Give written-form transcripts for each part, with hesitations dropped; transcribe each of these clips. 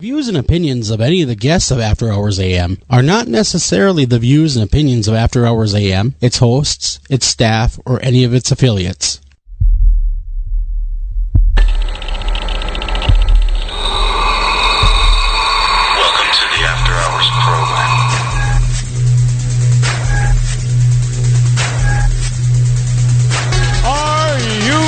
Views and opinions of any of the guests of After Hours AM are not necessarily the views and opinions of After Hours AM, its hosts, its staff, or any of its affiliates. Welcome to the After Hours program. Are you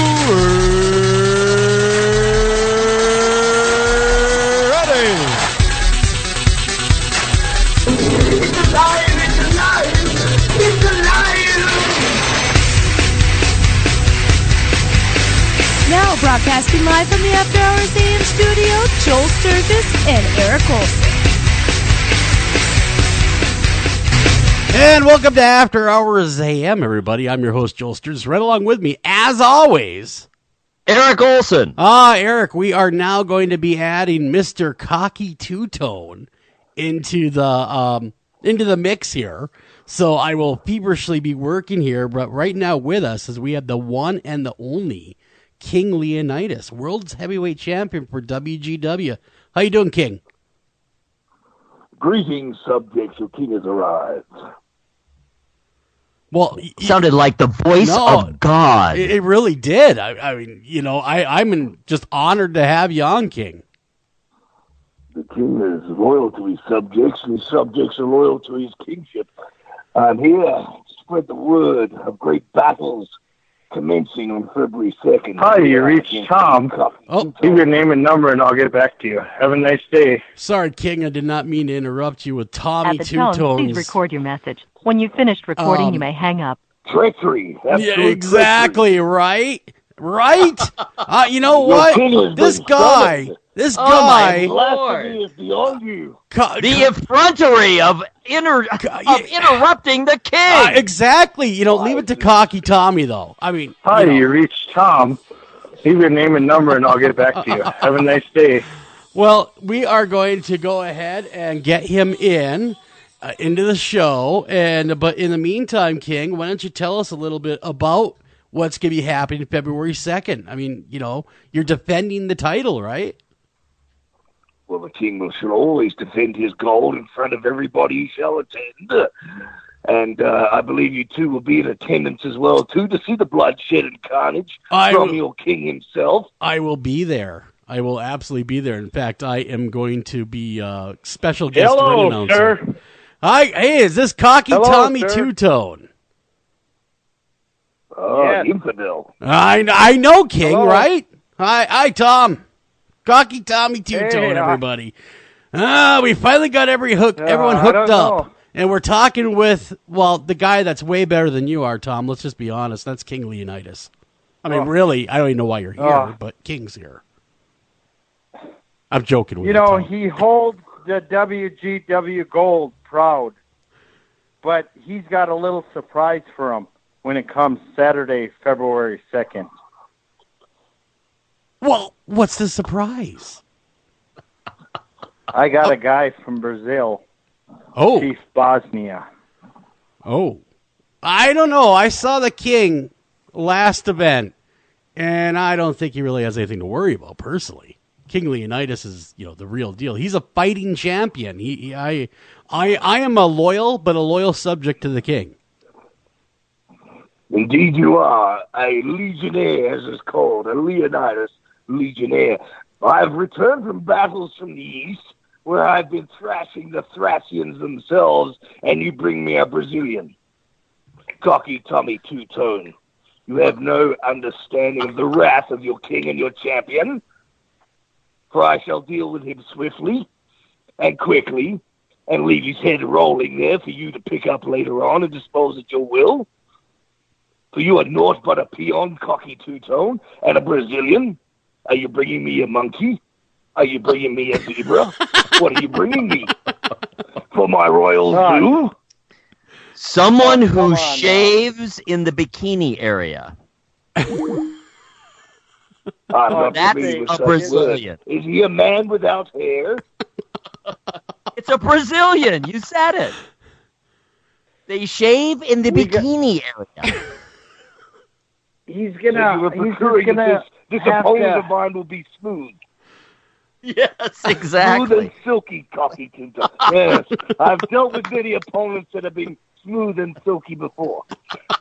Now broadcasting live from the After Hours AM studio, Joel Sturgis and Eric Olson. And welcome to After Hours AM, everybody. I'm your host, Joel Sturgis. Right along with me, as always, Eric Olson. Eric, we are now going to be adding Mr. Cocky Two-Tone into the mix here. So I will feverishly be working here, but right now with us is we have the one and the only King Leonidas, world's heavyweight champion for WGW. How you doing, King? Greetings, subjects. Your king has arrived. Well, sounded like the voice of God. It really did. I mean, you know, I'm just honored to have you on, King. The king is loyal to his subjects, and his subjects are loyal to his kingship. I'm here to spread the word of great battles commencing on February 2nd. Hi, you reached Tom. Oh. Leave your name and number, and I'll get back to you. Have a nice day. Sorry, King, I did not mean to interrupt you with Tommy At the tone, Two-Tones. please record your message. When you've finished recording, you may hang up. Treachery. Yeah, exactly, right? Right? You know what? This guy... my blasphemy is beyond you. The effrontery of interrupting the king. Exactly. You know, leave it to Cocky Tommy, though. I mean, Hi, you reached Tom. Leave your name and number, and I'll get back to you. Have a nice day. Well, we are going to go ahead and get him into the show. But in the meantime, King, why don't you tell us a little bit about what's going to be happening February 2nd? I mean, you know, you're defending the title, right? Well, the king shall always defend his gold in front of everybody he shall attend. And I believe you two will be in attendance as well, too, to see the bloodshed and carnage from your king himself. I will be there. I will absolutely be there. In fact, I am going to be special guest ring announcer. Sir. Hi, hey, is this Cocky Tommy Two-Tone? Oh, infidel. I know, King, right? Hi, Tom. Cocky Tommy Two-Tone, Hey, everybody. We finally got everyone hooked up. And we're talking with, well, the guy that's way better than you are, Tom. Let's just be honest. That's King Leonidas. I mean, really, I don't even know why you're here, but King's here. I'm joking with you, Tom. He holds the WGW gold proud, but he's got a little surprise for him when it comes Saturday, February 2nd. Well, what's the surprise? I got a guy from Brazil. Oh. Chief Bosnia. Oh. I don't know. I saw the King last event, and I don't think he really has anything to worry about, personally. King Leonidas is, you know, the real deal. He's a fighting champion. I am a loyal subject to the King. Indeed you are. A legionnaire, as it's called. A Leonidas legionnaire. I've returned from battles from the east, where I've been thrashing the Thracians themselves, and you bring me a Brazilian. Cocky Tommy Two-Tone. You have no understanding of the wrath of your king and your champion, for I shall deal with him swiftly and quickly, and leave his head rolling there for you to pick up later on and dispose at your will. For you are naught but a peon, Cocky Two-Tone, and a Brazilian. Are you bringing me a monkey? Are you bringing me a zebra? What are you bringing me? For my royal zoo? Someone who shaves in the bikini area. That's a Brazilian. Is he a man without hair? It's a Brazilian. You said it. They shave in the bikini area. He's gonna. This opponent of mine will be smooth. Yes, Smooth exactly. and silky, Cocky Two-Tone. Yes, I've dealt with many opponents that have been smooth and silky before.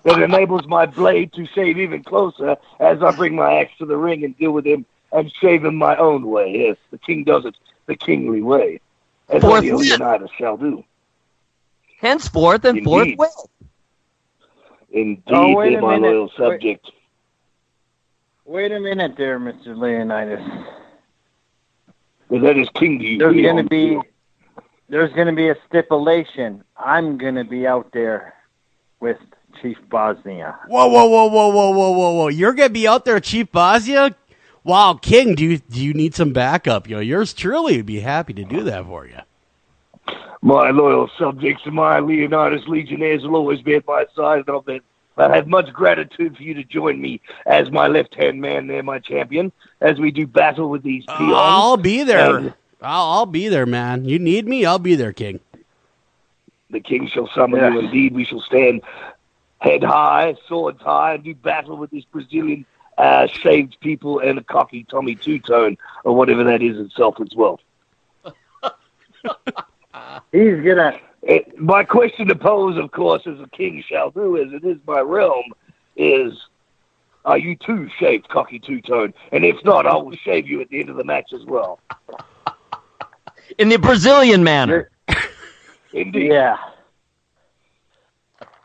That enables my blade to shave even closer as I bring my axe to the ring and deal with him and shave him my own way. Yes, the king does it the kingly way, as only a Forthwith. Leonidas shall do. Henceforth and Indeed. forthwith. Indeed, Oh, wait dear a my minute. loyal subject. Wait a minute there, Mr. Leonidas. Well, that is king to you. There's Leon. going to be a stipulation. I'm going to be out there with Chief Bosnia. Whoa! You're gonna be out there, Chief Bosnia? Wow, King, do you need some backup? Yours truly would be happy to do that for you. My loyal subjects and my Leonidas legionnaires will always be at my side, and I have much gratitude for you to join me as my left-hand man there, my champion, as we do battle with these peons. I'll be there. And I'll be there, man. You need me? I'll be there, King. the king shall summon Yes. you. Indeed, we shall stand head high, swords high, and do battle with this Brazilian shaved people and a cocky Tommy Two-Tone, or whatever that is itself as well. He's going to... My question to pose, of course, as a king shall do, as it is my realm, is, are you too shaved, Cocky Two-Tone? And if not, I will shave you at the end of the match as well. In the Brazilian manner. Indeed. Yeah.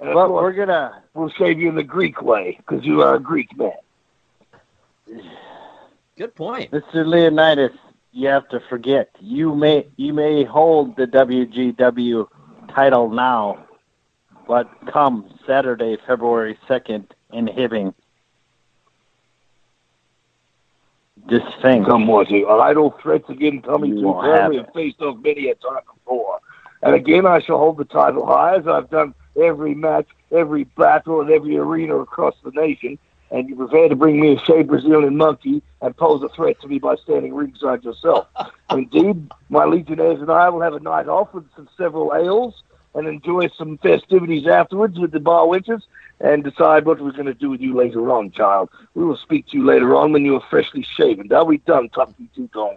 And of Well, course, we're going to... we'll shave you in the Greek way, because you are a Greek man. Good point. Mr. Leonidas, you have to forget, you may hold the WGW title now, but come Saturday, February 2nd in Hibbing, just think. Come what you idle threats again coming You to won't have family it. and faced off many a time before. And again, I shall hold the title high, as I've done every match, every battle, and every arena across the nation. And you prefer to bring me a shaved Brazilian monkey and pose a threat to me by standing ringside yourself. Indeed, my legionnaires and I will have a night off with some several ales and enjoy some festivities afterwards with the bar wenches and decide what we're going to do with you later on, child. We will speak to you later on when you are freshly shaven. Are we done, Cocky Two-Tone?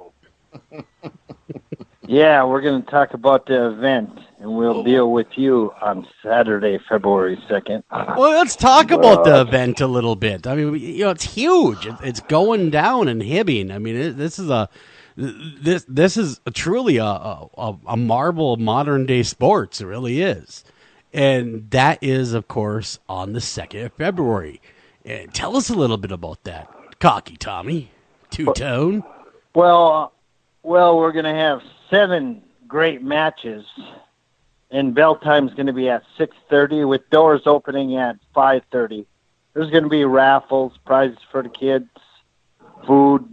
Yeah, we're going to talk about the event, and we'll deal with you on Saturday, February 2nd. Well, let's talk about the event a little bit. I mean, it's huge. It's going down in Hibbing. I mean, this is truly a marvel of modern day sports. It really is, and that is, of course, on the 2nd of February. And tell us a little bit about that, Cocky Tommy Two-Tone. Well, we're going to have 7 great matches, and bell time's going to be at 6:30 with doors opening at 5:30. There's going to be raffles, prizes for the kids, food,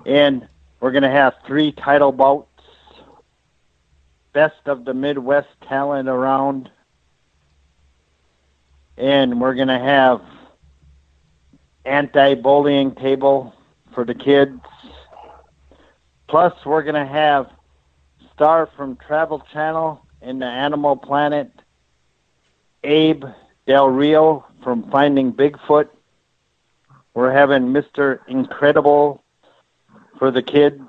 and we're going to have 3 title bouts, best of the Midwest talent around, and we're going to have anti-bullying table for the kids. Plus, we're going to have star from Travel Channel and the Animal Planet, Abe Del Rio from Finding Bigfoot. We're having Mr. Incredible for the kids,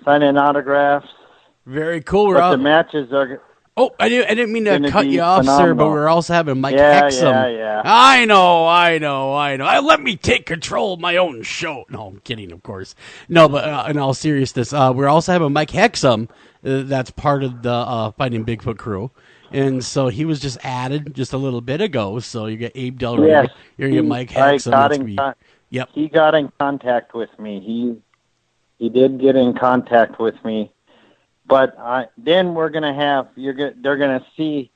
signing autographs. Very cool. But the matches are... Oh, I didn't mean to Gonna cut be you off, sir, but phenomenal. we're also having Mike Yeah, Hexum. yeah. I know. Let me take control of my own show. No, I'm kidding, of course. No, but in all seriousness, we're also having Mike Hexum. That's part of the Finding Bigfoot crew. And so he was just added just a little bit ago. So you got Abe Del Rio. Yes, You're going to get Mike I Hexum. got That's in gonna be- Yep. He got in contact with me. He did get in contact with me. But then we're going to have, they're going to see,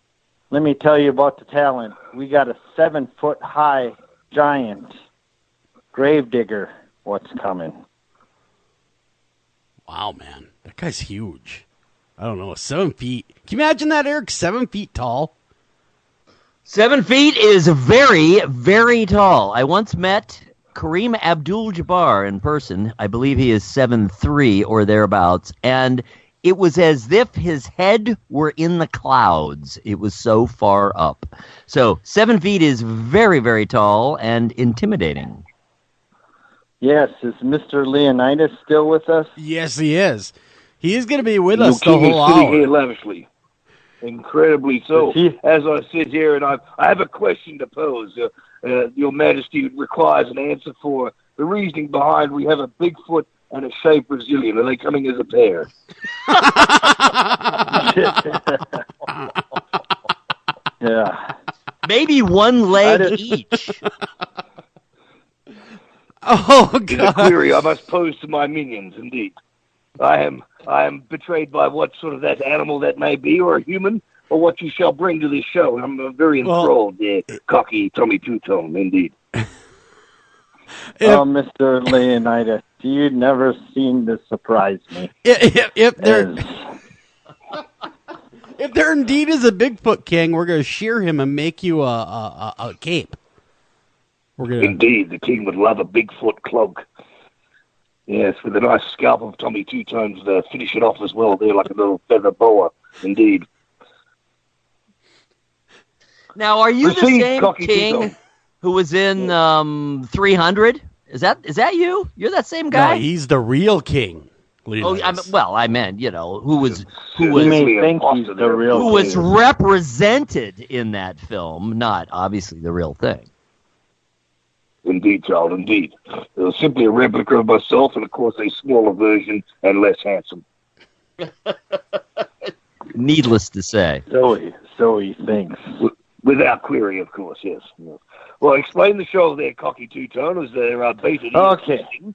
let me tell you about the talent. We got a 7-foot-high giant gravedigger, what's coming. Wow, man. That guy's huge. I don't know. 7 feet. Can you imagine that, Eric? 7 feet tall? 7 feet is very, very tall. I once met Kareem Abdul-Jabbar in person. I believe he is 7'3" or thereabouts. And it was as if his head were in the clouds. It was so far up. So 7 feet is very, very tall and intimidating. Yes, is Mr. Leonidas still with us? Yes, he is. He is going to be with Your us the king whole is sitting hour. here lavishly. Incredibly so. Is he- As I sit here, and I have a question to pose. Your Majesty requires an answer for the reasoning behind we have a Bigfoot and a shaved Brazilian. Are they coming as a pair? Yeah. Maybe one leg each. Oh, It's a God. query I must pose to my minions, indeed. I am betrayed by what sort of that animal that may be, or a human, or what you shall bring to this show. I'm very enthralled, cocky Tommy Two-Tone, indeed. Oh, Mr. Leonidas, you never seem to surprise me. If there As- if there indeed is a Bigfoot king, we're going to shear him and make you a cape. We're going to. Indeed, the king would love a Bigfoot cloak. Yes, with a nice scalp of Tommy Two-Tones to finish it off as well there, like a little feather boa, indeed. Now, are you the Proceed, same Cocky king Two-Tone. who was in 300? Is that you? You're that same No, guy? he's the real king. Oh, Leonidas. I meant, who was You may think he's the real who was king. represented in that film, not obviously the real thing. Indeed, child, indeed. It was simply a replica of myself, and of course a smaller version and less handsome. Needless to say. So he thinks. Without query, of course, yes. Well, explain the show there, Cocky Two-Tone, as they're baited in.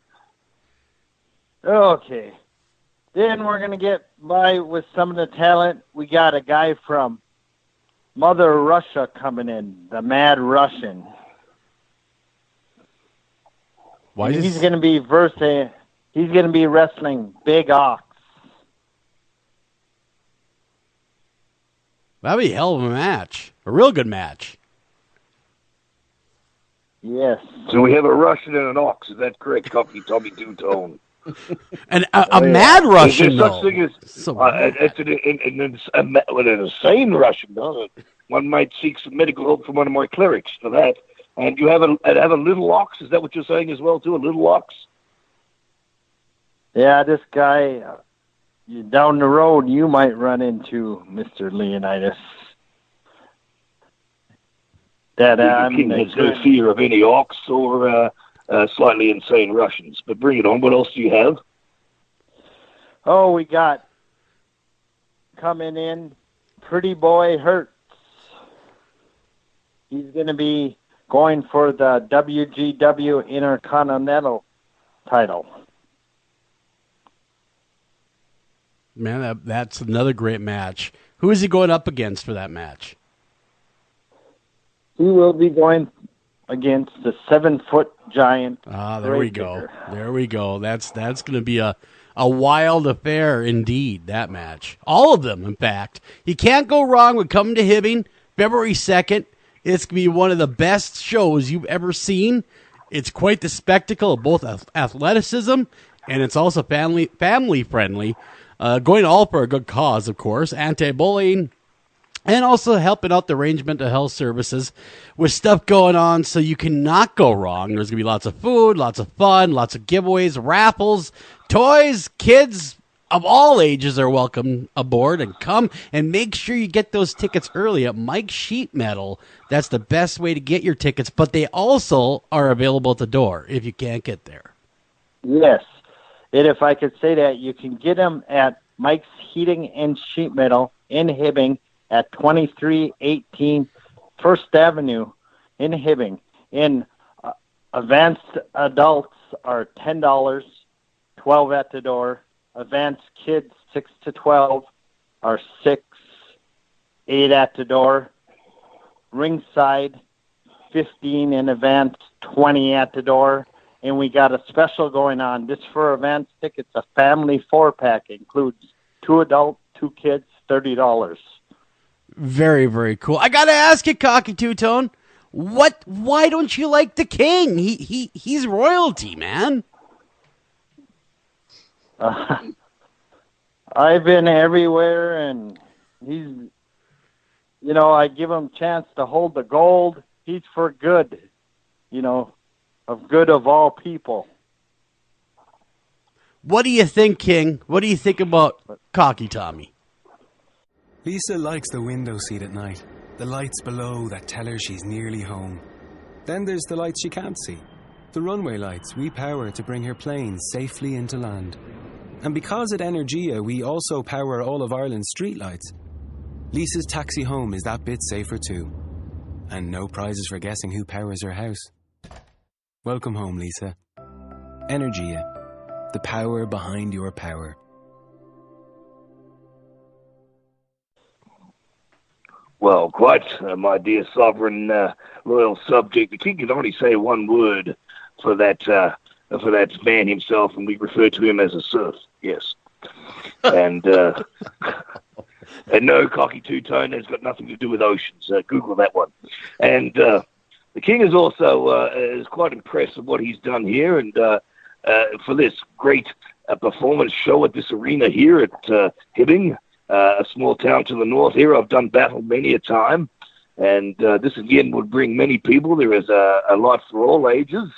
Okay. Then we're going to get by with some of the talent. We got a guy from Mother Russia coming in, the Mad Russian. Why He's going to be wrestling Big Ox. That'd be a hell of a match. A real good match. Yes. So we have a Russian and an ox. Is that correct, Cocky Tommy Two-Tone? And a mad Russian, Is there such though. thing as it's an insane Russian? No? One might seek some medical help from one of my clerics for that. And you have a little ox. Is that what you're saying as well, too? A little ox? Yeah, this guy down the road you might run into, Mr. Leonidas. That The king has no fear of any ox or slightly insane Russians. But bring it on. What else do you have? Oh, we got coming in Pretty Boy Hertz. He's going to be going for the WGW Intercontinental title. Man, that's another great match. Who is he going up against for that match? He will be going against the 7-foot giant. There we go. There we go. That's going to be a wild affair indeed, that match. All of them, in fact. You can't go wrong with coming to Hibbing February 2nd. It's going to be one of the best shows you've ever seen. It's quite the spectacle of both athleticism, and it's also family friendly. Going all for a good cause, of course, anti-bullying, and also helping out the range mental health services with stuff going on so you cannot go wrong. There's going to be lots of food, lots of fun, lots of giveaways, raffles, toys, kids of all ages are welcome aboard, and come and make sure you get those tickets early at Mike's Sheet Metal. That's the best way to get your tickets, but they also are available at the door if you can't get there. Yes. And if I could say that, you can get them at Mike's Heating and Sheet Metal in Hibbing at 2318 First Avenue in Hibbing. In advanced adults are $10, 12 at the door. Advanced kids 6 to 12 are 6, 8 at the door. Ringside 15 in advance, 20 at the door. And we got a special going on. This for advance tickets, a family 4-pack includes 2 adults, 2 kids, $30. Very, very cool. I got to ask you, Cocky Two-Tone, why don't you like the king? He's royalty, man. I've been everywhere, and he's, I give him a chance to hold the gold. He's for good, of good of all people. What do you think, King? What do you think about Cocky Tommy? Lisa likes the window seat at night. The lights below that tell her she's nearly home. Then there's the lights she can't see. The runway lights we power to bring her planes safely into land. And because at Energia we also power all of Ireland's streetlights, Lisa's taxi home is that bit safer too. And no prizes for guessing who powers her house. Welcome home, Lisa. Energia, the power behind your power. Well, quite, my dear sovereign, loyal subject. The king can only say one word for that man himself, and we refer to him as a serf. Yes, and no, Cocky Two-Tone has got nothing to do with oceans. Google that one. And the king is also is quite impressed with what he's done here, and for this great performance show at this arena here at Hibbing. A small town to the north here. I've done battle many a time, and this again would bring many people. There is a lot for all ages,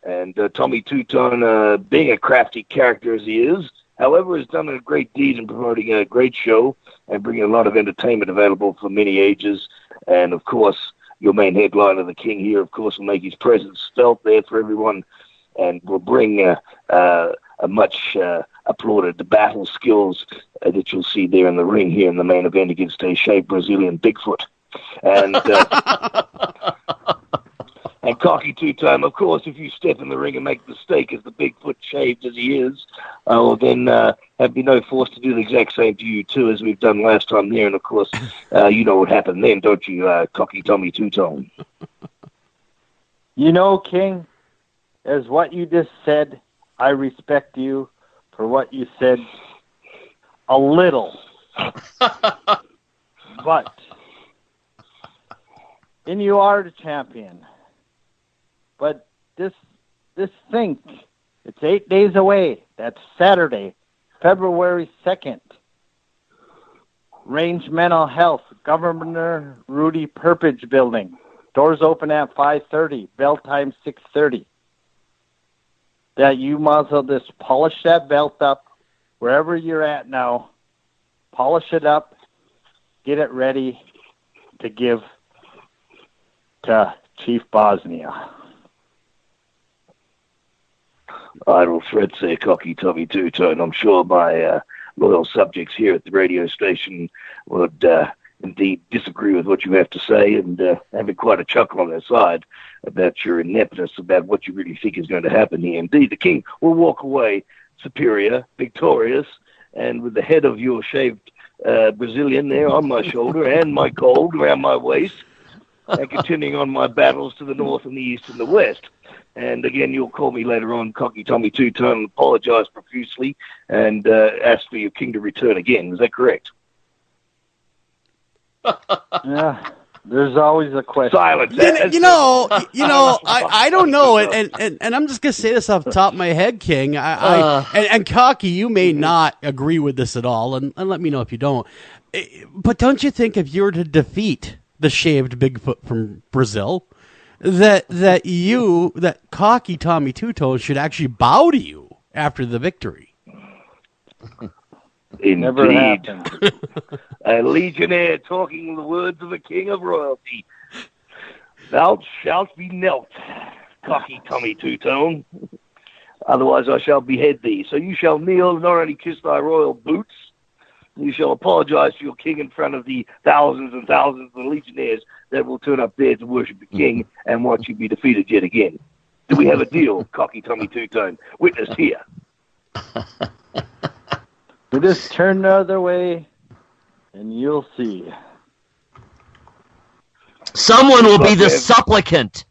and Tommy Two-Tone, being a crafty character as he is, however, has done a great deed in promoting a great show and bringing a lot of entertainment available for many ages. And of course, your main headliner, the king here, of course, will make his presence felt there for everyone, and will bring a much applauded the battle skills that you'll see there in the ring here in the main event against a shaved Brazilian Bigfoot. And and Cocky Two-Tone, of course, if you step in the ring and make a mistake as the Bigfoot shaved as he is, well then have be no force to do the exact same to you too, as we've done last time there. And of course, you know what happened then, don't you, Cocky Tommy Two-Tone? You know, King, as what you just said, I respect you for what you said a little. But, and you are the champion. But this thing, it's 8 days away. That's Saturday, February 2nd. Range Mental Health, Governor Rudy Perpage Building. Doors open at 5:30, bell time 6:30. That you might as well just polish that belt up wherever you're at now. Polish it up, get it ready to give to Chief Bosnia. Idle threats there, Cocky Tommy Two-Tone. I'm sure my loyal subjects here at the radio station would indeed disagree with what you have to say, and having quite a chuckle on their side about your ineptness, about what you really think is going to happen here. Indeed, the king will walk away superior, victorious, and with the head of your shaved Brazilian there on my shoulder and my gold around my waist, and continuing on my battles to the north and the east and the west. And again, you'll call me later on, Cocky Tommy Two-Tone, and apologize profusely and ask for your king to return again. Is that correct? Yeah, there's always a question. Silence. You know, I don't know, and I'm just gonna say this off the top of my head, King. And Cocky, you may not agree with this at all, and let me know if you don't. But don't you think if you were to defeat the shaved Bigfoot from Brazil, that Cocky Tommy Two-Tone should actually bow to you after the victory? Indeed. Never happened. A legionnaire talking the words of a king of royalty. Thou shalt be knelt, Cocky Tommy Two-Tone. Otherwise I shall behead thee. So you shall kneel and not only kiss thy royal boots, you shall apologize to your king in front of the thousands and thousands of legionnaires that will turn up there to worship the king and watch you be defeated yet again. Do we have a deal, Cocky Tommy Two-Tone? Witness here. You just turn the other way, and you'll see. Someone will be the supplicant.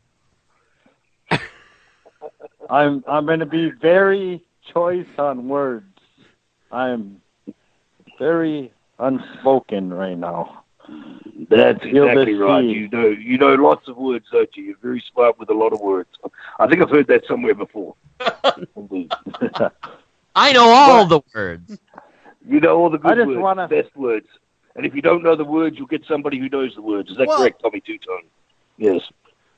I'm going to be very choice on words. I'm very unspoken right now. That's exactly right. See. You know lots of words, don't you? You're very smart with a lot of words. I think I've heard that somewhere before. I know all the words. You know all the good just words, best words. And if you don't know the words, you'll get somebody who knows the words. Is that correct, Tommy Two-Tone? Yes.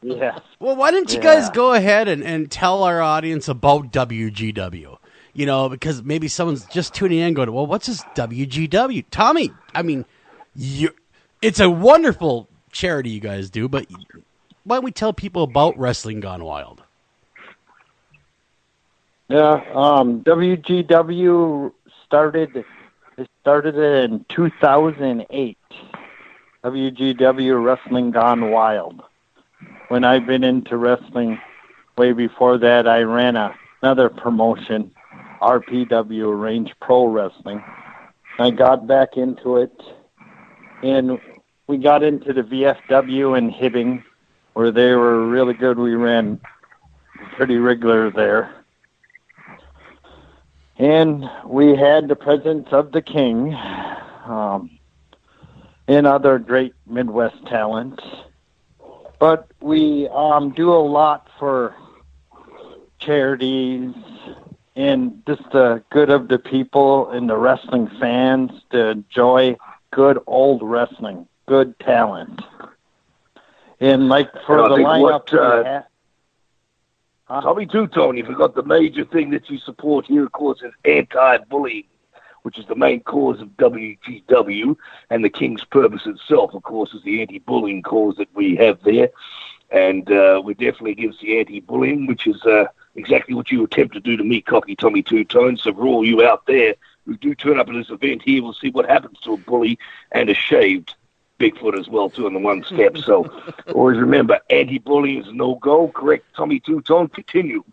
Yes. Well, why don't you guys go ahead and tell our audience about WGW? because maybe someone's just tuning in going, well, what's this WGW? Tommy, I mean, it's a wonderful charity you guys do, but why don't we tell people about Wrestling Gone Wild? Yeah, WGW started in 2008. WGW Wrestling Gone Wild. When I've been into wrestling, way before that, I ran another promotion, RPW, Range Pro Wrestling. I got back into it, and we got into the VFW in Hibbing, where they were really good. We ran pretty regular there. And we had the presence of the King and other great Midwest talents. But we do a lot for charities and just the good of the people and the wrestling fans to enjoy good old wrestling, good talent. And like for the lineup, Tommy Two-Tone, you forgot the major thing that you support here, of course, is anti-bullying, which is the main cause of WGW, and the King's purpose itself, of course, is the anti-bullying cause that we have there. And we're definitely against the anti-bullying, which is exactly what you attempt to do to me, Cocky Tommy Two-Tone. So for all you out there who do turn up at this event here, we'll see what happens to a bully and a shaved Bigfoot as well, too, on the one step. So always remember, anti-bullying is no-go. Correct, Tommy Two-Tone? Continue.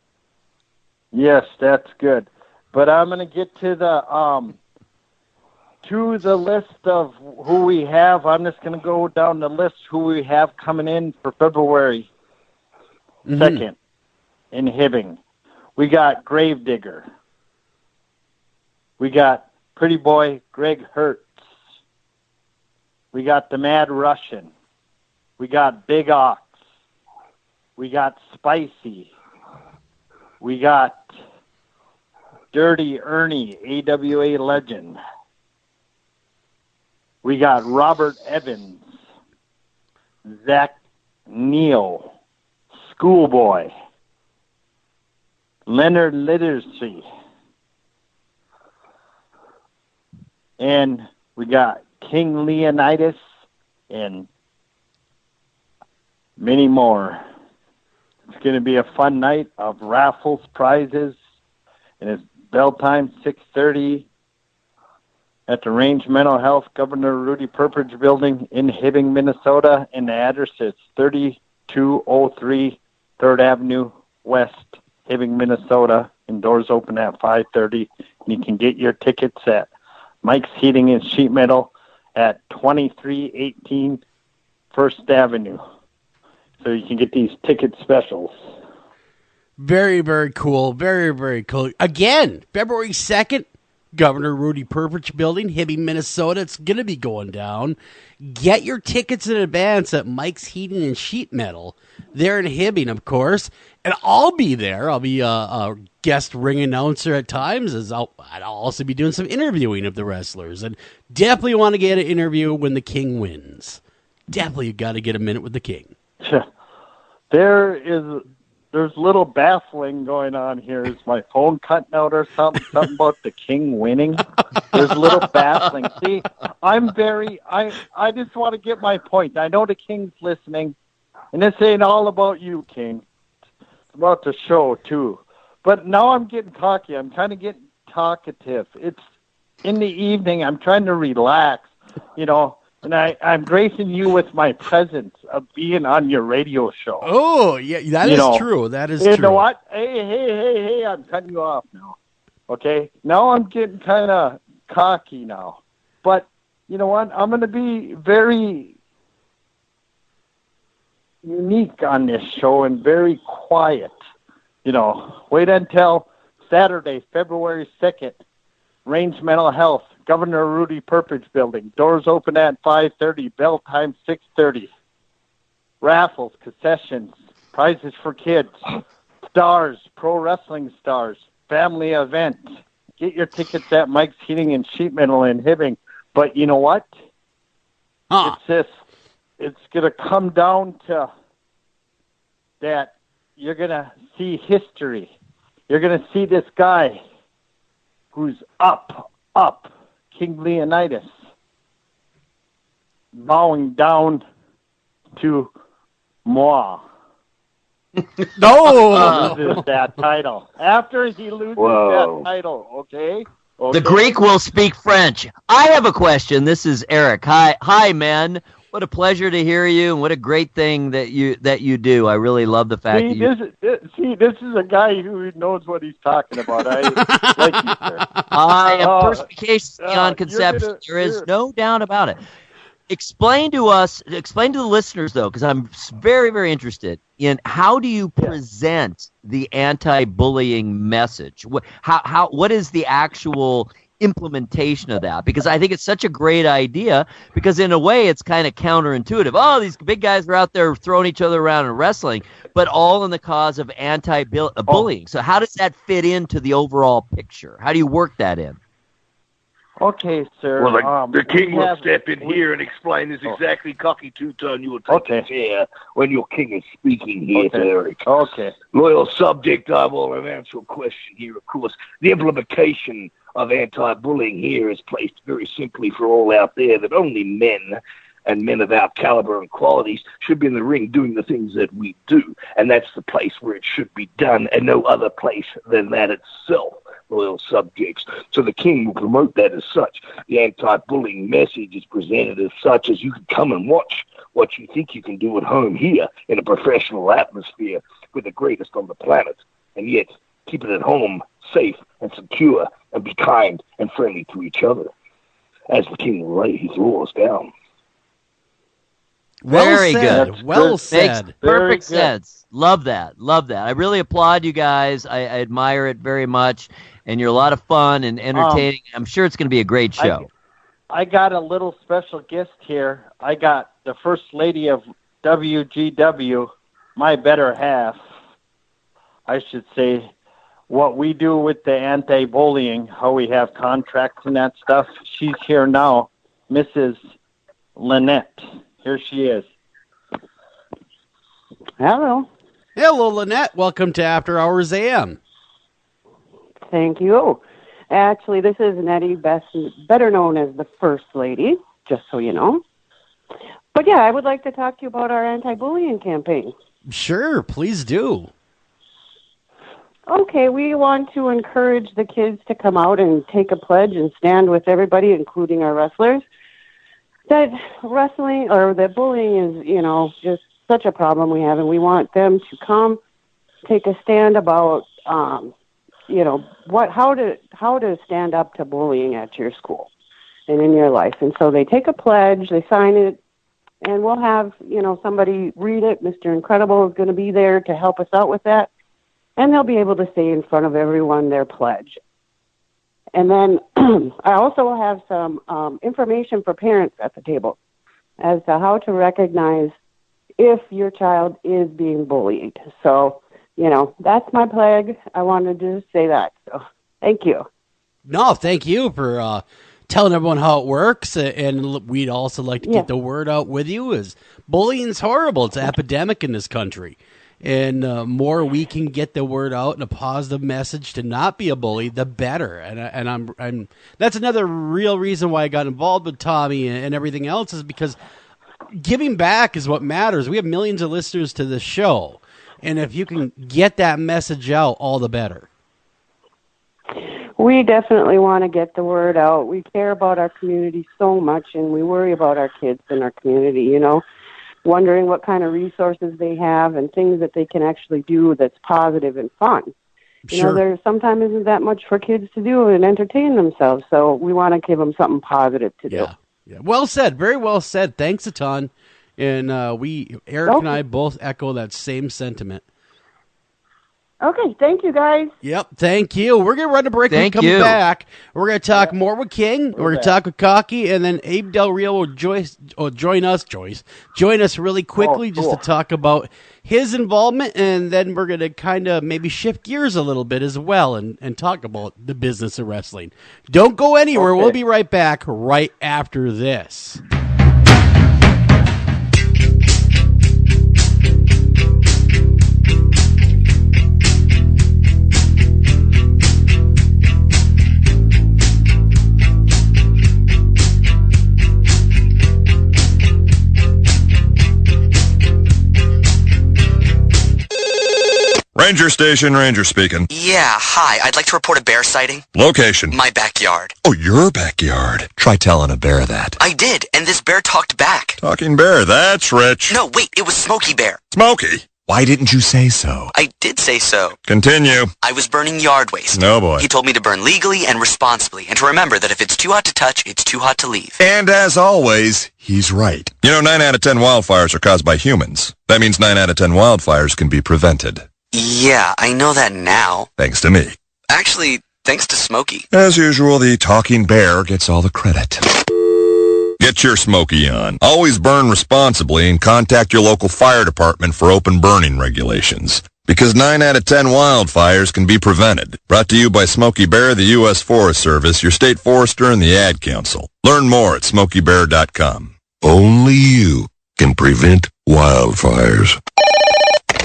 Yes, that's good. But I'm going to get to the list of who we have. I'm just going to go down the list who we have coming in for February 2nd in Hibbing. We got Gravedigger. We got Pretty Boy Greg Hertz. We got the Mad Russian. We got Big Ox. We got Spicy. We got Dirty Ernie, AWA legend. We got Robert Evans, Zach Neal, Schoolboy, Leonard Literacy, and we got King Leonidas and many more. It's going to be a fun night of raffles, prizes, and it's bell time 6:30 at the Range Mental Health Governor Rudy Perpridge Building in Hibbing, Minnesota, and the address is 3203 3rd Avenue West, Hibbing, Minnesota, and doors open at 5:30. And you can get your tickets at Mike's Heating and Sheet Metal at 2318 First Avenue. So you can get these ticket specials. Very, very cool. Very, very cool. Again, February 2nd, Governor Rudy Perpridge Building, Hibbing, Minnesota. It's going to be going down. Get your tickets in advance at Mike's Heating and Sheet Metal. There in Hibbing, of course. And I'll be there. I'll be a guest ring announcer at times. I'll also be doing some interviewing of the wrestlers. And definitely want to get an interview when the King wins. Definitely you got to get a minute with the King. There's a little baffling going on here. Is my phone cutting out or something? Something about the King winning? There's a little baffling. See, I just want to get my point. I know the King's listening, and this ain't all about you, King. It's about the show, too. But now I'm getting cocky. I'm kind of getting talkative. It's in the evening. I'm trying to relax, and I'm gracing you with my presence of being on your radio show. Oh, yeah, that is true. That is true. You know what? Hey, I'm cutting you off now. Okay? Now I'm getting kind of cocky now. But you know what? I'm going to be very unique on this show and very quiet. Wait until Saturday, February 2nd, Range Mental Health, Governor Rudy Perpridge Building. Doors open at 5:30, bell time 6:30. Raffles, concessions, prizes for kids, stars, pro wrestling stars, family event. Get your tickets at Mike's Heating and Sheet Metal in Hibbing. But you know what? It's going to come down to that you're going to see history. You're going to see this guy who's up, King Leonidas, bowing down to moi. No! Loses that title. After he loses that title, okay? The Greek will speak French. I have a question. This is Eric. Hi, man. What a pleasure to hear you, and what a great thing that you do. I really love the fact that you... this is a guy who knows what he's talking about. I like you, sir. I am perspicacious beyond conception. There is no doubt about it. Explain to the listeners, though, because I'm very, very interested in how do you present the anti-bullying message? What is the actual implementation of that? Because I think it's such a great idea, because in a way it's kind of counterintuitive. Oh, these big guys are out there throwing each other around and wrestling, but all in the cause of anti-bullying. So how does that fit into the overall picture? How do you work that in? Okay, sir. Well, the king will step in here and explain this exactly. Cocky two-tone, you will take a chair when your king is speaking here, Eric. Okay. Loyal subject, I will answer a question here, of course. The implementation of anti-bullying here is placed very simply for all out there that only men and men of our caliber and qualities should be in the ring doing the things that we do. And that's the place where it should be done, and no other place than that itself. Loyal subjects. So the king will promote that as such. The anti-bullying message is presented as such as you can come and watch what you think you can do at home here in a professional atmosphere with the greatest on the planet, and yet keep it at home safe and secure and be kind and friendly to each other as the king will lay his laws down. Very good. Well said. Makes perfect sense. Love that. I really applaud you guys. I admire it very much. And you're a lot of fun and entertaining. I'm sure it's going to be a great show. I got a little special guest here. I got the First Lady of WGW, my better half, I should say, what we do with the anti-bullying, how we have contracts and that stuff. She's here now, Mrs. Lynette. Here she is. Hello. Hello, Lynette. Welcome to After Hours AM. Thank you. Actually, this is Nettie, better known as the First Lady, just so you know. But yeah, I would like to talk to you about our anti-bullying campaign. Sure, please do. Okay, we want to encourage the kids to come out and take a pledge and stand with everybody, including our wrestlers, that wrestling or that bullying is, just such a problem we have, and we want them to come take a stand about, how to stand up to bullying at your school and in your life. And so they take a pledge, they sign it, and we'll have, somebody read it. Mr. Incredible is going to be there to help us out with that, and they'll be able to say in front of everyone their pledge. And then I also have some information for parents at the table as to how to recognize if your child is being bullied. So, that's my pledge. I wanted to say that. So, thank you. No, thank you for telling everyone how it works. And we'd also like to get the word out with you. Is bullying's horrible. It's an epidemic in this country. And more we can get the word out and a positive message to not be a bully, the better. And I'm that's another real reason why I got involved with Tommy and everything else, is because giving back is what matters. We have millions of listeners to this show, and if you can get that message out, all the better. We definitely want to get the word out. We care about our community so much, and we worry about our kids in our community, wondering what kind of resources they have and things that they can actually do that's positive and fun. Sure. There sometimes isn't that much for kids to do and entertain themselves, so we want to give them something positive to do. Yeah. Well said. Very well said. Thanks a ton. And Eric and I both echo that same sentiment. Okay, thank you, guys. Yep, thank you. We're going to run a break and come back. We're going to talk more with King. We're going to talk with Cocky, and then Abe Del Rio will join us really quickly just to talk about his involvement, and then we're going to kind of maybe shift gears a little bit as well and talk about the business of wrestling. Don't go anywhere. We'll be right back right after this. Ranger Station, Ranger speaking. Yeah, hi. I'd like to report a bear sighting. Location. My backyard. Oh, your backyard. Try telling a bear that. I did, and this bear talked back. Talking bear, that's rich. No, wait, it was Smokey Bear. Smokey. Why didn't you say so? I did say so. Continue. I was burning yard waste. No, boy. He told me to burn legally and responsibly, and to remember that if it's too hot to touch, it's too hot to leave. And as always, he's right. You know, 9 out of 10 wildfires are caused by humans. That means 9 out of 10 wildfires can be prevented. Yeah, I know that now. Thanks to me. Actually, thanks to Smokey. As usual, the talking bear gets all the credit. Get your Smokey on. Always burn responsibly and contact your local fire department for open burning regulations. Because 9 out of 10 wildfires can be prevented. Brought to you by Smokey Bear, the U.S. Forest Service, your state forester, and the Ad Council. Learn more at smokeybear.com. Only you can prevent wildfires.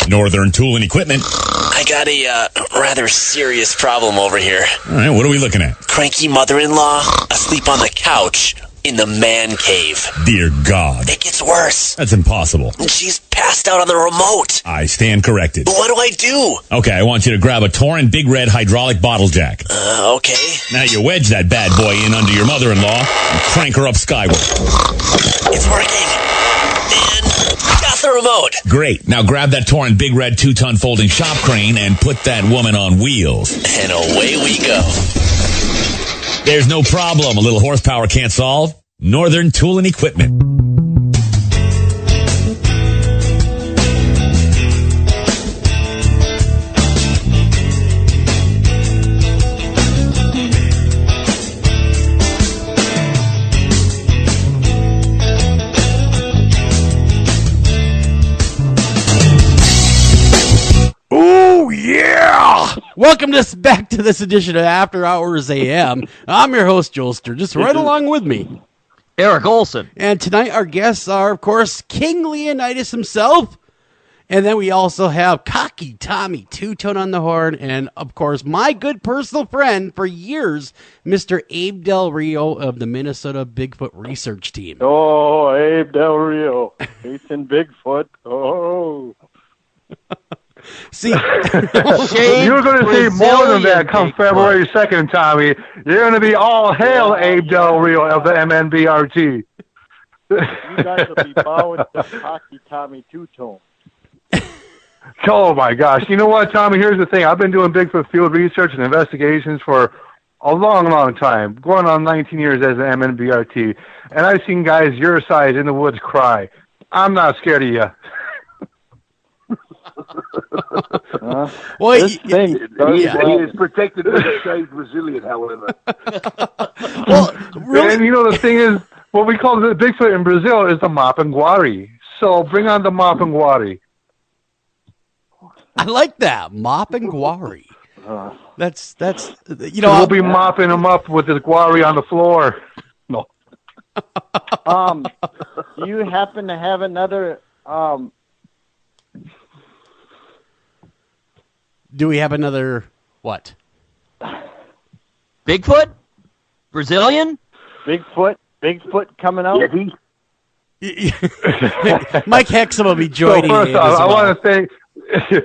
Northern Tool and Equipment. I got a rather serious problem over here. All right, what are we looking at? Cranky mother-in-law asleep on the couch in the man cave. Dear God. It gets worse. That's impossible. She's passed out on the remote. I stand corrected. What do I do? Okay, I want you to grab a Torrin Big Red hydraulic bottle jack. Okay. Now you wedge that bad boy in under your mother-in-law and crank her up skyward. It's working. And got the remote. Great. Now grab that Torrin Big Red 2-ton folding shop crane and put that woman on wheels. And away we go. There's no problem a little horsepower can't solve. Northern Tool and Equipment. Oh, yeah! Welcome back to this edition of After Hours AM. I'm your host, Jolster. Just right along with me, Eric Olson. And tonight our guests are, of course, King Leonidas himself. And then we also have Cocky Tommy Two-Tone on the horn. And, of course, my good personal friend for years, Mr. Abe Del Rio of the Minnesota Bigfoot Research Team. Oh, Abe Del Rio. Chasing Bigfoot. Oh. See, you're going to see more than that come February 2nd, Tommy. You're going to be all hail Abe Del Rio of the MNBRT. You guys will be bowing to Cocky Tommy Two-Tone. Oh, my gosh. You know what, Tommy? Here's the thing. I've been doing Bigfoot field research and investigations for a long, long time, going on 19 years as an MNBRT, and I've seen guys your size in the woods cry. I'm not scared of you. Well, he is protected by the state Brazilian, however. Well, really? And you know, the thing is, what we call the Bigfoot in Brazil is the Mapinguari. So bring on the Mapinguari. I like that. Mapinguari. That's you know. We'll be mopping him up with his guari on the floor. No. Do you happen to have another Do we have another what? Bigfoot? Brazilian? Bigfoot coming out? Mike Hexum will be joining. So first off, I want to say,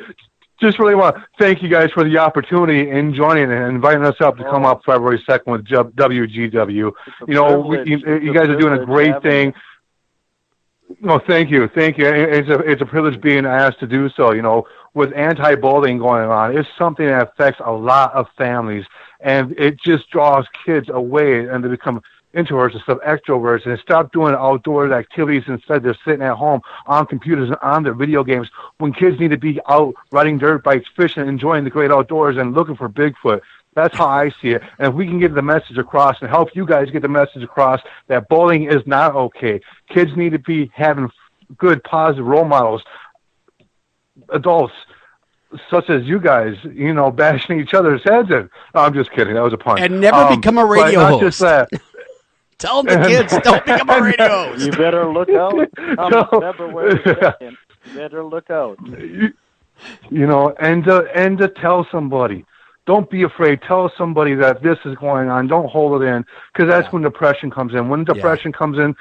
just really want to thank you guys for the opportunity in joining and inviting us up to come up February 2nd with WGW. You know, you guys are doing a great thing. No, thank you. It's a privilege being asked to do so. You know, with anti-bullying going on, it's something that affects a lot of families, and it just draws kids away, and they become introverts instead of extroverts, and stop doing outdoor activities. Instead, they're sitting at home on computers and on their video games when kids need to be out riding dirt bikes, fishing, enjoying the great outdoors, and looking for Bigfoot. That's how I see it. And if we can get the message across and help you guys get the message across that bullying is not okay. Kids need to be having good, positive role models. Adults, such as you guys, you know, bashing each other's heads in. No, I'm just kidding. That was a pun. And never become a radio not host. Just that. Tell them the kids, don't become a radio host. You better look out. February 2nd. You better look out. You know, and to tell somebody. Don't be afraid. Tell somebody that this is going on. Don't hold it in, because that's when depression comes in. When depression comes in,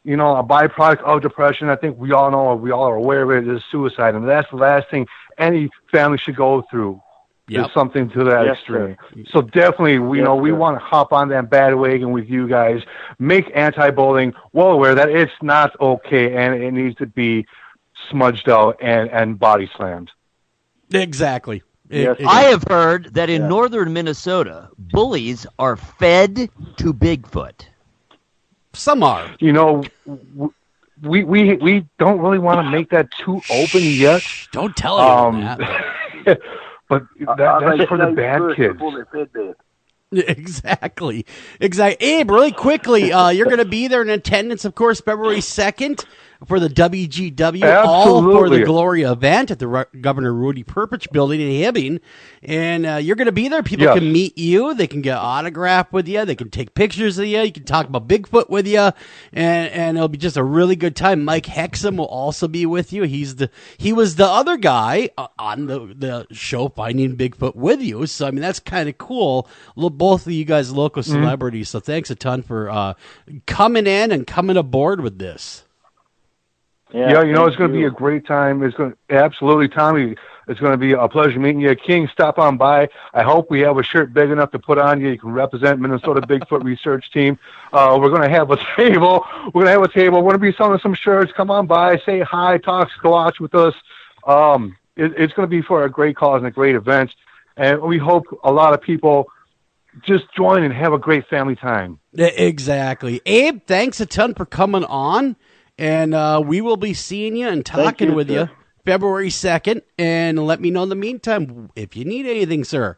you know, a byproduct of depression. I think we all know, we all are aware of it, is suicide. And that's the last thing any family should go through. Yep. Is something to that Yes, extreme. sir. So definitely, we Yes, know we sir. want to hop on that bandwagon with you guys. Make anti-bullying well aware that it's not okay and it needs to be smudged out and body slammed. Exactly. Yes. I have heard that in northern Minnesota, bullies are fed to Bigfoot. Some are. You know, we don't really want to make that too open yet. Don't tell anyone that. But that's for the bad kids. Exactly. Abe, really quickly, you're going to be there in attendance, of course, February 2nd for the WGW, all for the Glory event at the Governor Rudy Perpich building in Hibbing. And you're going to be there. People can meet you. They can get autographed with you. They can take pictures of you. You can talk about Bigfoot with you. And it'll be just a really good time. Mike Hexum will also be with you. He was the other guy on the show Finding Bigfoot with you. So, I mean, that's kind of cool. Both of you guys local celebrities. So thanks a ton for coming in and coming aboard with this. Yeah, you know, it's going to be a great time. It's going to, absolutely, Tommy. It's going to be a pleasure meeting you. King, stop on by. I hope we have a shirt big enough to put on you. You can represent Minnesota Bigfoot Research Team. We're going to have a table. We're going to be selling some shirts. Come on by, say hi, talk squash with us. It's going to be for a great cause and a great event. And we hope a lot of people just join and have a great family time. Exactly. Abe, thanks a ton for coming on. And we will be seeing you and talking with you February 2nd. And let me know in the meantime if you need anything, sir.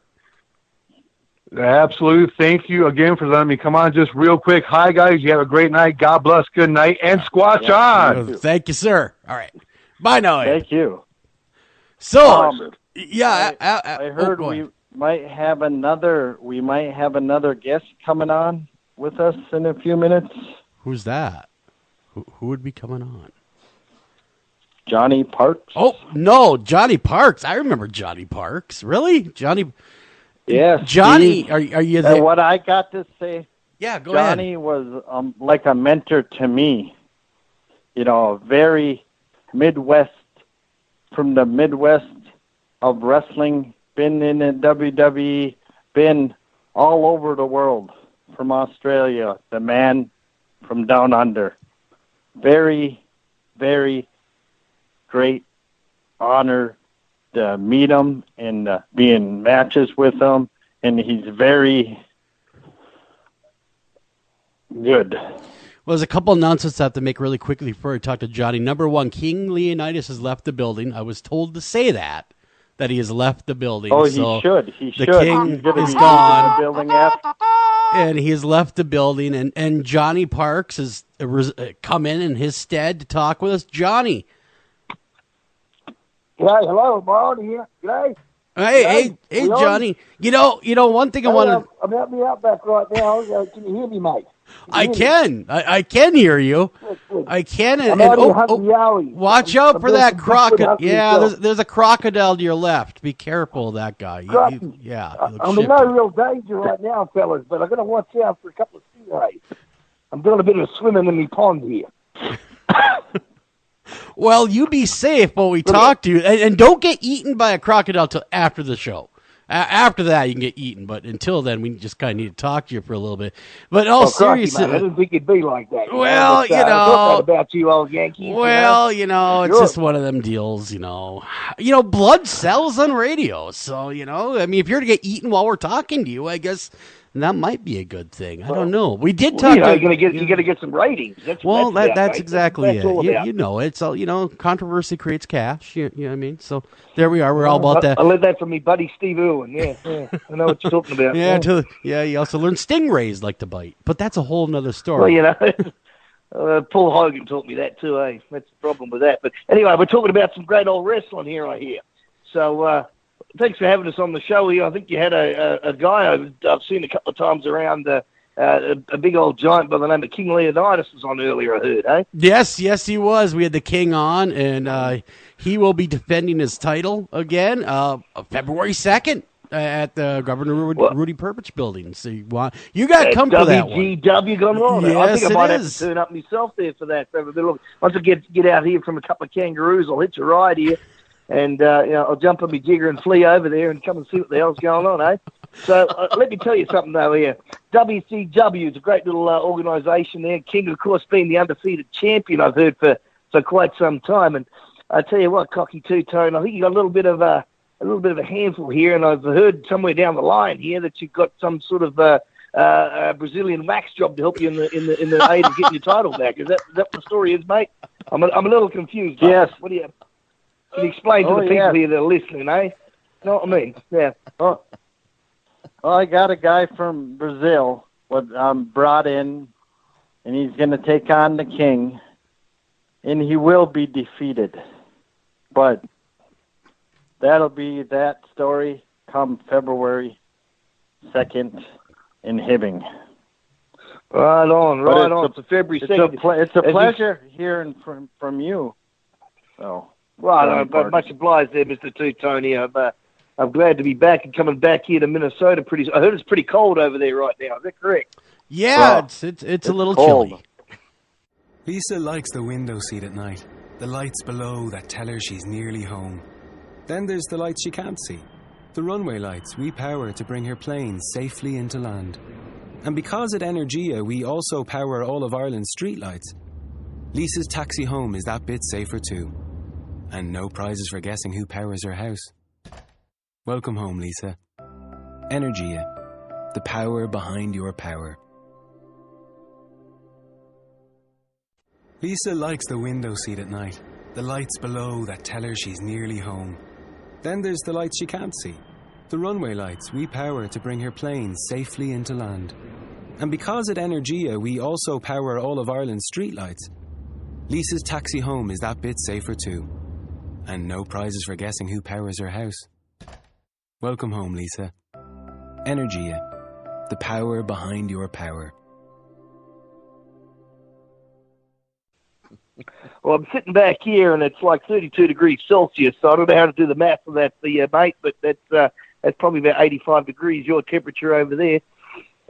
Absolutely. Thank you again for letting me come on. Just real quick. Hi, guys. You have a great night. God bless. Good night. And squash on. Thank you, sir. All right. Bye now, Abe. Thank you. So, I heard we might have another guest coming on with us in a few minutes. Who's that? Who would be coming on? Johnny Parks. Oh, no, Johnny Parks. I remember Johnny Parks. Really? Johnny? Yes. Johnny, are you there? What I got to say, yeah, go ahead. Johnny was like a mentor to me. You know, very Midwest, from the Midwest of wrestling, been in the WWE, been all over the world, from Australia, the man from down under. Very, very great honor to meet him and be in matches with him, and he's very good. Well, there's a couple announcements I have to make really quickly before I talk to Johnny. Number one, King Leonidas has left the building. I was told to say that he has left the building. Oh, so he should. The King is gone. The building after. And he has left the building, and Johnny Parks has come in his stead to talk with us. Johnny. G'day, hello, Brian here. G'day. Hey, Johnny. You know, one thing I want to... I'm out in the outback right now. Can you hear me, mate? I can hear you. I can. And watch out for that crocodile. Yeah, there's a crocodile to your left. Be careful of that guy. I'm in no real danger right now, fellas, but I'm going to watch out for a couple of stingrays. I'm doing a bit of swimming in the pond here. Well, you be safe while we talk to you, and don't get eaten by a crocodile till after the show. After that, you can get eaten, but until then, we just kind of need to talk to you for a little bit. But seriously, I didn't think it'd be like that. Well, I thought that about you, old Yankees. Well, it's just one of them deals. Blood sells on radio, so I mean, if you're to get eaten while we're talking to you, I guess that might be a good thing. I don't know. We did talk. You're gonna get some ratings. That's exactly it. You know, it's all controversy creates cash. You know what I mean? So there we are. We're all about that. I learned that from me buddy Steve Irwin. Yeah. I know what you're talking about. You also learned stingrays like to bite, but that's a whole nother story. Well, Paul Hogan taught me that too. That's the problem with that. But anyway, we're talking about some great old wrestling here, I hear. So. Thanks for having us on the show here. I think you had a guy I've seen a couple of times around, a big old giant by the name of King Leonidas was on earlier, I heard, eh? Yes, he was. We had the King on, and he will be defending his title again February 2nd. at the Governor Rudy Purpich building. So you got to come to that one. WGW gone on. Yes, I think I might it have to turn up myself there for that. Once I get out here from a couple of kangaroos, I'll hitch a ride here, and I'll jump on my jigger and flee over there and come and see what the hell's going on, eh? So let me tell you something though here. WCW is a great little organisation there. King, of course, being the undefeated champion, I've heard for quite some time. And I tell you what, Cocky Two-Tone, I think you got a little bit of a handful here. And I've heard somewhere down the line here that you've got some sort of Brazilian wax job to help you in the aid of getting your title back. Is that what the story is, mate? I'm a little confused. Yes. What do you? Can you explain to the people here that are listening, eh? You know what I mean? Yeah. Well, I got a guy from Brazil brought in, and he's going to take on the King, and he will be defeated. But that'll be that story come February 2nd in Hibbing. Right on. It's February 2nd. It's a pleasure hearing from you. So, right, much obliged there, Mr. Two-Tony. I'm glad to be back and coming back here to Minnesota. I heard it's pretty cold over there right now. Is that correct? Yeah, it's a little cold. chilly. Lisa likes the window seat at night. The lights below that tell her she's nearly home. Then there's the lights she can't see. The runway lights we power to bring her planes safely into land. And because at Energia we also power all of Ireland's streetlights, Lisa's taxi home is that bit safer too. And no prizes for guessing who powers her house. Welcome home, Lisa. Energia, the power behind your power. Lisa likes the window seat at night. The lights below that tell her she's nearly home. Then there's the lights she can't see. The runway lights we power to bring her planes safely into land. And because at Energia we also power all of Ireland's streetlights, Lisa's taxi home is that bit safer too. And no prizes for guessing who powers her house. Welcome home, Lisa. Energia, the power behind your power. Well, I'm sitting back here, and it's like 32 degrees Celsius, so I don't know how to do the math for that for you, mate, but that's probably about 85 degrees, your temperature over there.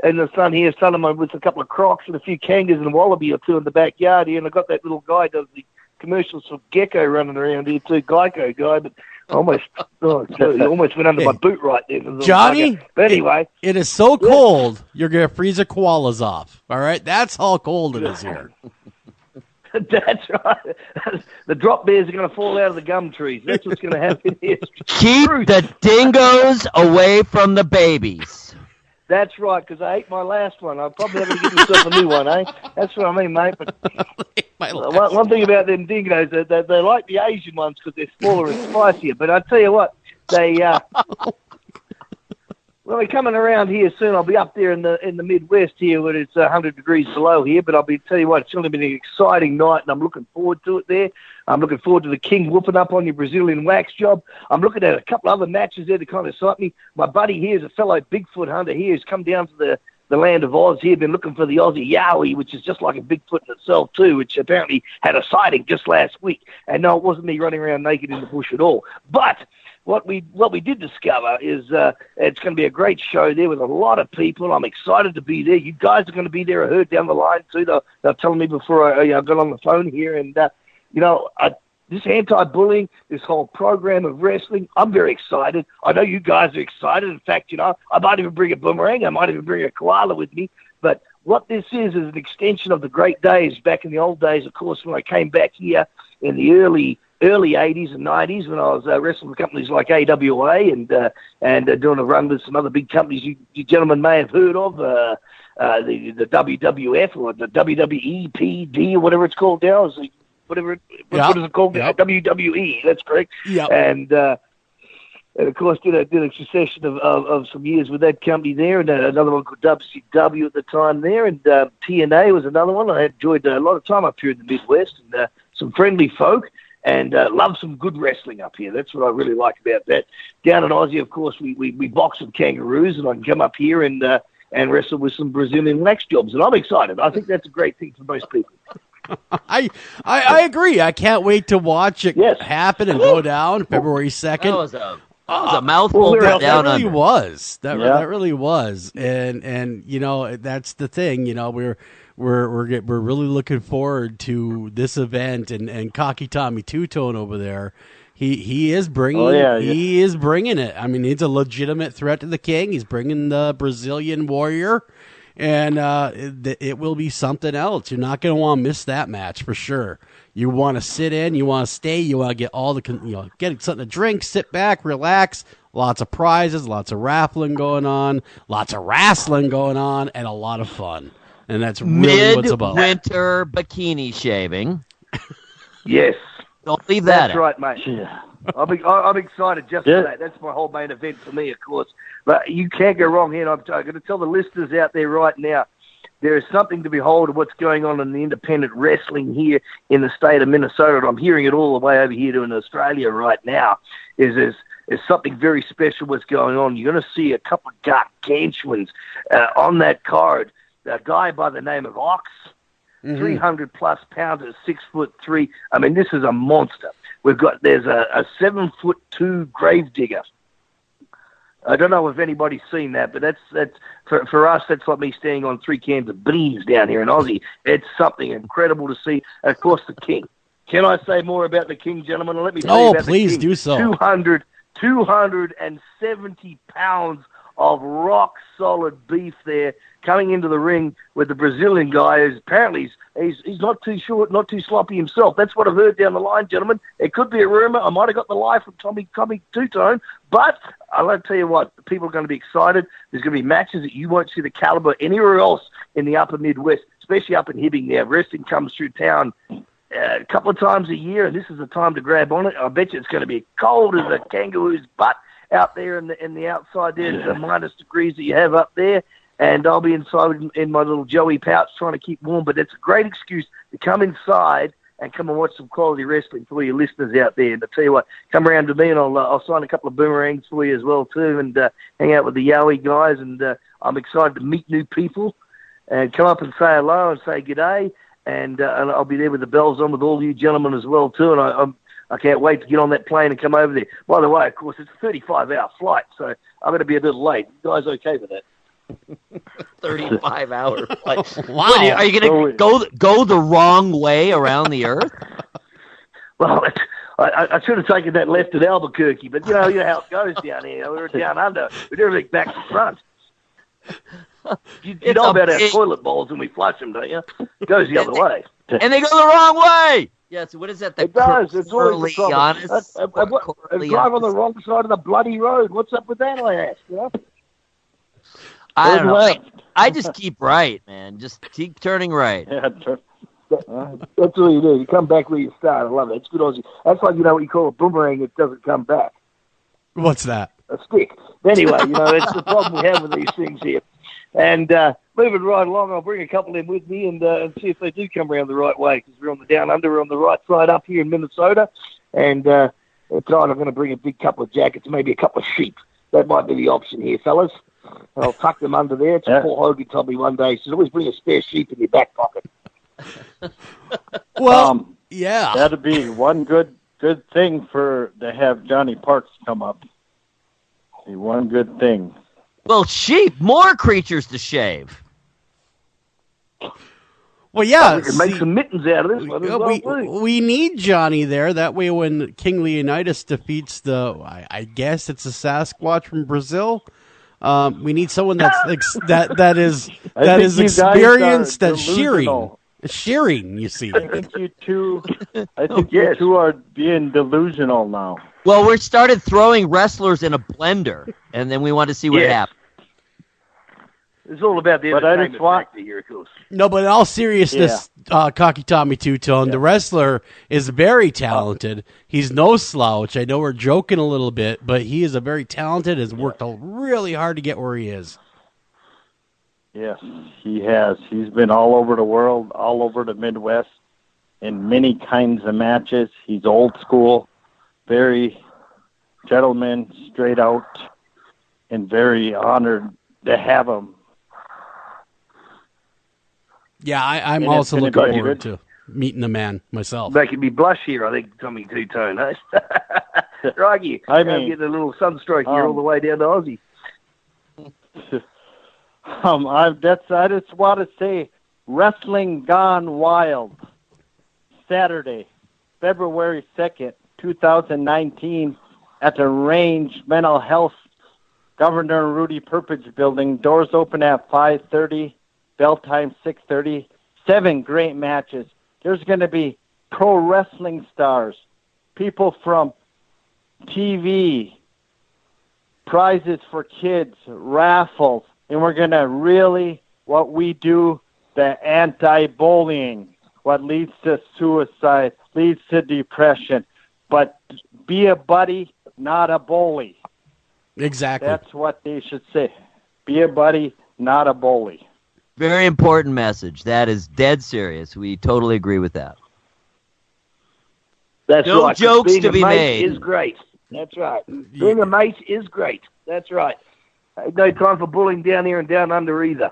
And the sun here, I'm with a couple of crocs and a few kangas and a wallaby or two in the backyard here, and I've got that little guy does the commercials for Gecko running around here too, Geico guy, but almost went under my boot right there. Johnny, but anyway. It is so cold, you're going to freeze the koalas off. All right? That's how cold it is here. That's right. The drop bears are going to fall out of the gum trees. That's what's going to happen here. Keep the dingoes away from the babies. That's right, because I ate my last one. I'm probably not going to get myself a new one, eh? That's what I mean, mate. But one thing about them dingoes, they like the Asian ones because they're smaller and spicier. But I tell you what, well, we're coming around here soon. I'll be up there in the Midwest here where it's 100 degrees below here. But tell you what, it's going to be an exciting night, and I'm looking forward to it there. I'm looking forward to the King whooping up on your Brazilian wax job. I'm looking at a couple other matches there to kind of excite me. My buddy here is a fellow Bigfoot hunter here who's come down to the land of Oz here, been looking for the Aussie Yowie, which is just like a Bigfoot in itself too, which apparently had a sighting just last week. And no, it wasn't me running around naked in the bush at all. But what we did discover is it's going to be a great show there with a lot of people. I'm excited to be there. You guys are going to be there. I heard down the line too. They're telling me before I got on the phone here. And, this anti-bullying, this whole program of wrestling, I'm very excited. I know you guys are excited. In fact, I might even bring a boomerang. I might even bring a koala with me. But what this is an extension of the great days back in the old days, of course, when I came back here in the early 80s and 90s when I was wrestling with companies like AWA and doing a run with some other big companies you gentlemen may have heard of, the WWF or the WWEPD or whatever it's called now. What is it called? Yep. WWE, that's correct. Yep. And of course did a succession of some years with that company there, and another one called WCW at the time there, and TNA was another one. I enjoyed a lot of time up here in the Midwest, and some friendly folk. And love some good wrestling up here. That's what I really like about that. Down in Aussie, of course, we box some kangaroos, and I can come up here and wrestle with some Brazilian wax jobs. And I'm excited. I think that's a great thing for most people. I agree. I can't wait to watch it happen and go down February 2nd. was a mouthful that down really under. was. That really was. And that's the thing. We're really looking forward to this event and Cocky Tommy Two-Tone over there. He is bringing he is bringing it. I mean, he's a legitimate threat to the king. He's bringing the Brazilian warrior, and it will be something else. You're not going to want to miss that match for sure. You want to sit in, you want to stay, you want to get all the get something to drink, sit back, relax. Lots of prizes, lots of raffling going on, lots of wrestling going on, and a lot of fun. And that's really what it's about. Midwinter bikini shaving. Yes. Don't leave that That's out. right, mate. Yeah. I'm excited just for that. That's my whole main event for me, of course. But you can't go wrong here. I'm going to tell the listeners out there right now, there is something to behold of what's going on in the independent wrestling here in the state of Minnesota. And I'm hearing it all the way over here to in Australia right now. Is something very special what's going on. You're going to see a couple of gargantuans on that card. A guy by the name of Ox, 300-plus pounds at 6'3". I mean, this is a monster. There's a 7'2" gravedigger. I don't know if anybody's seen that, but that's for us. That's like me standing on 3 cans of beans down here in Aussie. It's something incredible to see. And of course, the king. Can I say more about the king, gentlemen? Let me tell you about please the king. do so. 270 pounds of rock-solid beef there coming into the ring with the Brazilian guy who's apparently he's not too short, not too sloppy himself. That's what I've heard down the line, gentlemen. It could be a rumor. I might have got the lie from Tommy Two-Tone, but I'll tell you what, people are going to be excited. There's going to be matches that you won't see the caliber anywhere else in the upper Midwest, especially up in Hibbing there. Wrestling comes through town a couple of times a year, and this is the time to grab on it. I bet you it's going to be cold as a kangaroo's butt out there in the outside there, the minus degrees that you have up there. And I'll be inside in my little Joey pouch trying to keep warm. But it's a great excuse to come inside and come and watch some quality wrestling for your listeners out there. And to tell you what, come around to me and I'll sign a couple of boomerangs for you as well too, and hang out with the Yowie guys. And I'm excited to meet new people and come up and say hello and say g'day. And I'll be there with the bells on with all you gentlemen as well too. And I can't wait to get on that plane and come over there. By the way, of course, it's a 35-hour flight, so I'm going to be a little late. You guys okay with that? 35-hour flight. Wow. What, are you going to go the wrong way around the earth? Well, I should have taken that left at Albuquerque, but you know how it goes down here. We're down under. We do everything back to front. You know about our toilet bowls when we flush them, don't you? It goes the other way. And they go the wrong way. Yeah, so what is that? It does. It's always the trouble. I drive on the wrong side of the bloody road. What's up with that, I ask? You know? I don't know. I just keep right, man. Just keep turning right. Yeah, that's what you do. You come back where you start. I love it. It's good Aussie. That's like, what you call a boomerang that doesn't come back. What's that? A stick. Anyway, it's the problem we have with these things here. And moving right along, I'll bring a couple in with me and see if they do come around the right way, because we're on the down under, we're on the right side up here in Minnesota. And tonight I'm going to bring a big couple of jackets, maybe a couple of sheep. That might be the option here, fellas. And I'll tuck them under there. It's Paul Hogan told me one day, he says, always bring a spare sheep in your back pocket. Well, yeah. That'd be one good thing to have Johnny Parks come up. Be one good thing. Well, sheep, more creatures to shave. Well, yeah. We can make some mittens out of this one. We need Johnny there. That way when King Leonidas defeats I guess it's a Sasquatch from Brazil, we need someone that is experienced at shearing, you see. I think you two are being delusional now. Well, we started throwing wrestlers in a blender, and then we want to see what happens. It's all about the entertainment factor here, of course. No, but in all seriousness, Cocky Tommy Two-Tone, the wrestler is very talented. He's no slouch. I know we're joking a little bit, but he is a very talented, has worked really hard to get where he is. Yes, he has. He's been all over the world, all over the Midwest, in many kinds of matches. He's old school, very gentleman, straight out, and very honored to have him. Yeah, I'm also looking forward to meeting the man myself. Making me blush here, I think, Tommy Two-Tone. Crikey. I I'm mean, getting a little sunstroke here all the way down to Aussie. I just want to say, Wrestling Gone Wild, Saturday, February 2nd, 2019, at the Range Mental Health Governor Rudy Perpich Building. Doors open at 5:30, bell time 6:30. 7 great matches. There's going to be pro wrestling stars, people from TV, prizes for kids, raffles, and we're going to really, what we do, the anti-bullying, what leads to suicide, leads to depression. But be a buddy, not a bully. Exactly. That's what they should say. Be a buddy, not a bully. Very important message. That is dead serious. We totally agree with that. That's no right. jokes Being to a be mate made. is great. That's right. Being a mate is great. That's right. No time for bullying down here and down under either.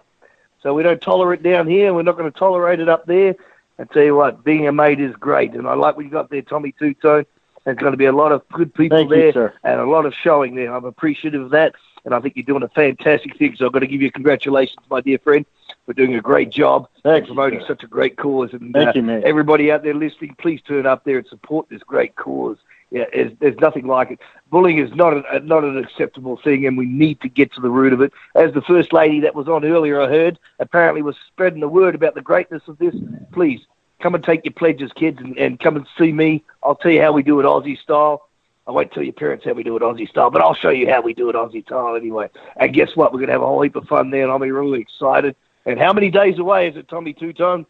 So we don't tolerate it down here. We're not going to tolerate it up there. I tell you what, being a mate is great. And I like what you got there, Tommy Two-Tone. There's going to be a lot of good people Thank you, there sir. and a lot of showing there. I'm appreciative of that. And I think you're doing a fantastic thing. So I've got to give you congratulations, my dear friend, for doing a great job and promoting sir. such a great cause. And Thank you, mate. everybody out there listening, please turn up there and support this great cause. Yeah, there's nothing like it. Bullying is not an acceptable thing, and we need to get to the root of it. As the First Lady that was on earlier, I heard, apparently was spreading the word about the greatness of this. Please, come and take your pledges, kids, and come and see me. I'll tell you how we do it Aussie style. I won't tell your parents how we do it Aussie style, but I'll show you how we do it Aussie style anyway. And guess what? We're going to have a whole heap of fun there, and I'll be really excited. And how many days away is it, Tommy Two-Tone?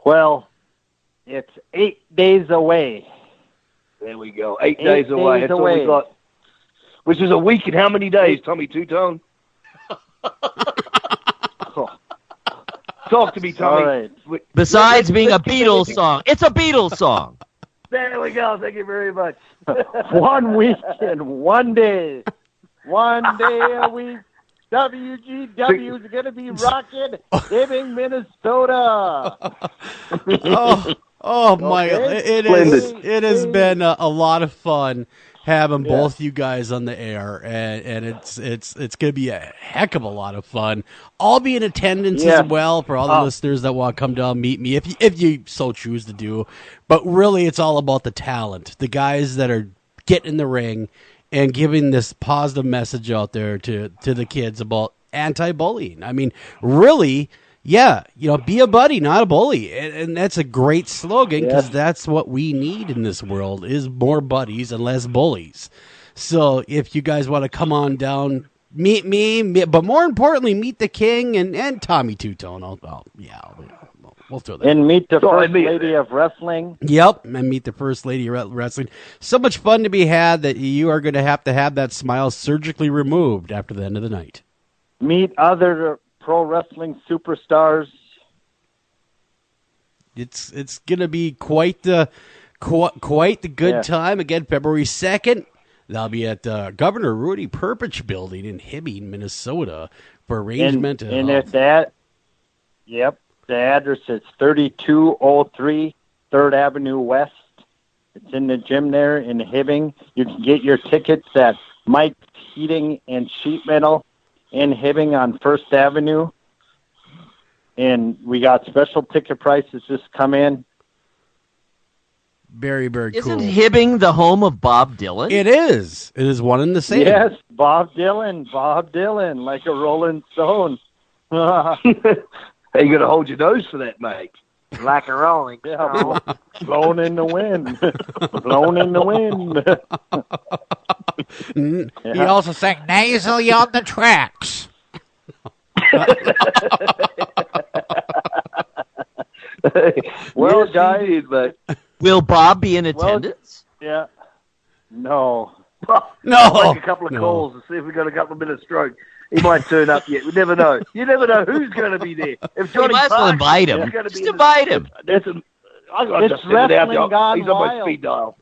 Well, it's 8 days away. There we go. 8 days away. That's away. all we got. Which is a week and how many days, Tommy Two-Tone? Talk to me, Tommy. All right. Besides being a Beatles song, it's a Beatles song. There we go. Thank you very much. 1 week and 1 day. 1 day a week. WGW is going to be rocking Hibbing, Minnesota. Oh my! Okay. It has been a lot of fun having both you guys on the air, and it's going to be a heck of a lot of fun. I'll be in attendance as well for all the listeners that want to come down meet me if you so choose to do. But really, it's all about the talent, the guys that are getting in the ring and giving this positive message out there to the kids about anti-bullying. I mean, really. Yeah, be a buddy, not a bully. And that's a great slogan because that's what we need in this world is more buddies and less bullies. So if you guys want to come on down, meet me, but more importantly, meet the King and Tommy Two-Tone. We'll throw that. And meet the First Lady of Wrestling. Yep, and meet the First Lady of Wrestling. So much fun to be had that you are going to have that smile surgically removed after the end of the night. Meet other pro wrestling superstars. It's gonna be quite the good time. Again, February 2nd. That'll be at Governor Rudy Perpich Building in Hibbing, Minnesota, for arrangement. And at that, the address is 3203 3rd Avenue West. It's in the gym there in Hibbing. You can get your tickets at Mike's Heating and Sheet Metal in Hibbing on 1st Avenue. And we got special ticket prices just come in. Very, very cool. Isn't Hibbing the home of Bob Dylan? It is. It is one and the same. Yes, Bob Dylan, like a Rolling Stone. Hey, you got to hold your nose for that, mate. Like a rolling stone. Blown in the wind. Blown in the wind. He also sang nasally on the tracks. Well, guys, will Bob be in attendance? Yeah. No. I'll make a couple of calls and see if we got a couple of minutes stroke. He might turn up yet. We never know. You never know who's going to be there. If Johnny might as well invite him. Just invite him. It's wrestling gone He's on my wild. speed dial.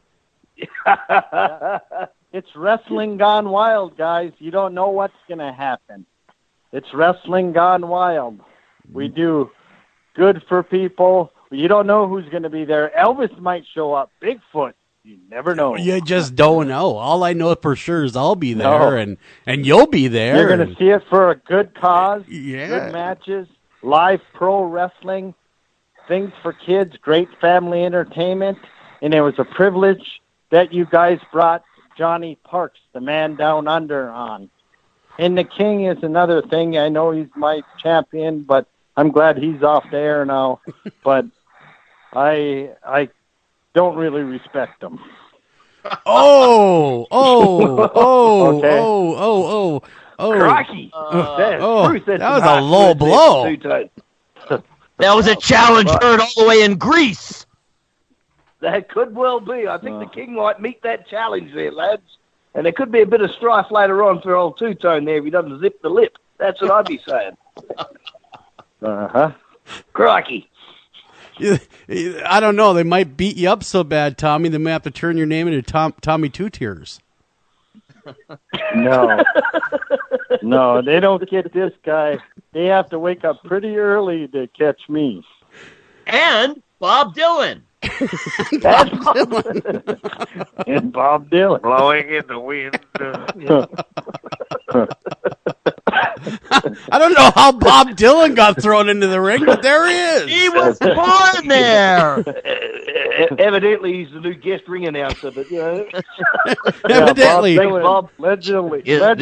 It's wrestling gone wild, guys. You don't know what's going to happen. It's wrestling gone wild. We do good for people. You don't know who's going to be there. Elvis might show up. Bigfoot. You never know. You just don't know. All I know for sure is I'll be there, and you'll be there. You're going to see it for a good cause, Yeah. good matches, live pro wrestling, things for kids, great family entertainment, and it was a privilege that you guys brought Johnny Parks, the man down under, on. And the King is another thing. I know he's my champion, but I'm glad he's off the air now. But I don't really respect him. Okay. Crikey. That was a low blow. That was a challenge heard all the way in Greece. That could well be. I think the King might meet that challenge there, lads. And there could be a bit of strife later on for old Two-Tone there if he doesn't zip the lip. That's what I'd be saying. Uh-huh. Crikey. I don't know. They might beat you up so bad, Tommy, they might have to turn your name into Tommy Two Tears. No. No, they don't get this guy. They have to wake up pretty early to catch me. And Bob Dylan. And Bob Dylan. Blowing in the wind. I don't know how Bob Dylan got thrown into the ring, but there he is. He was born there. Evidently, he's the new guest ring announcer, but you know. Evidently. Thanks, Bob. Allegedly. Now,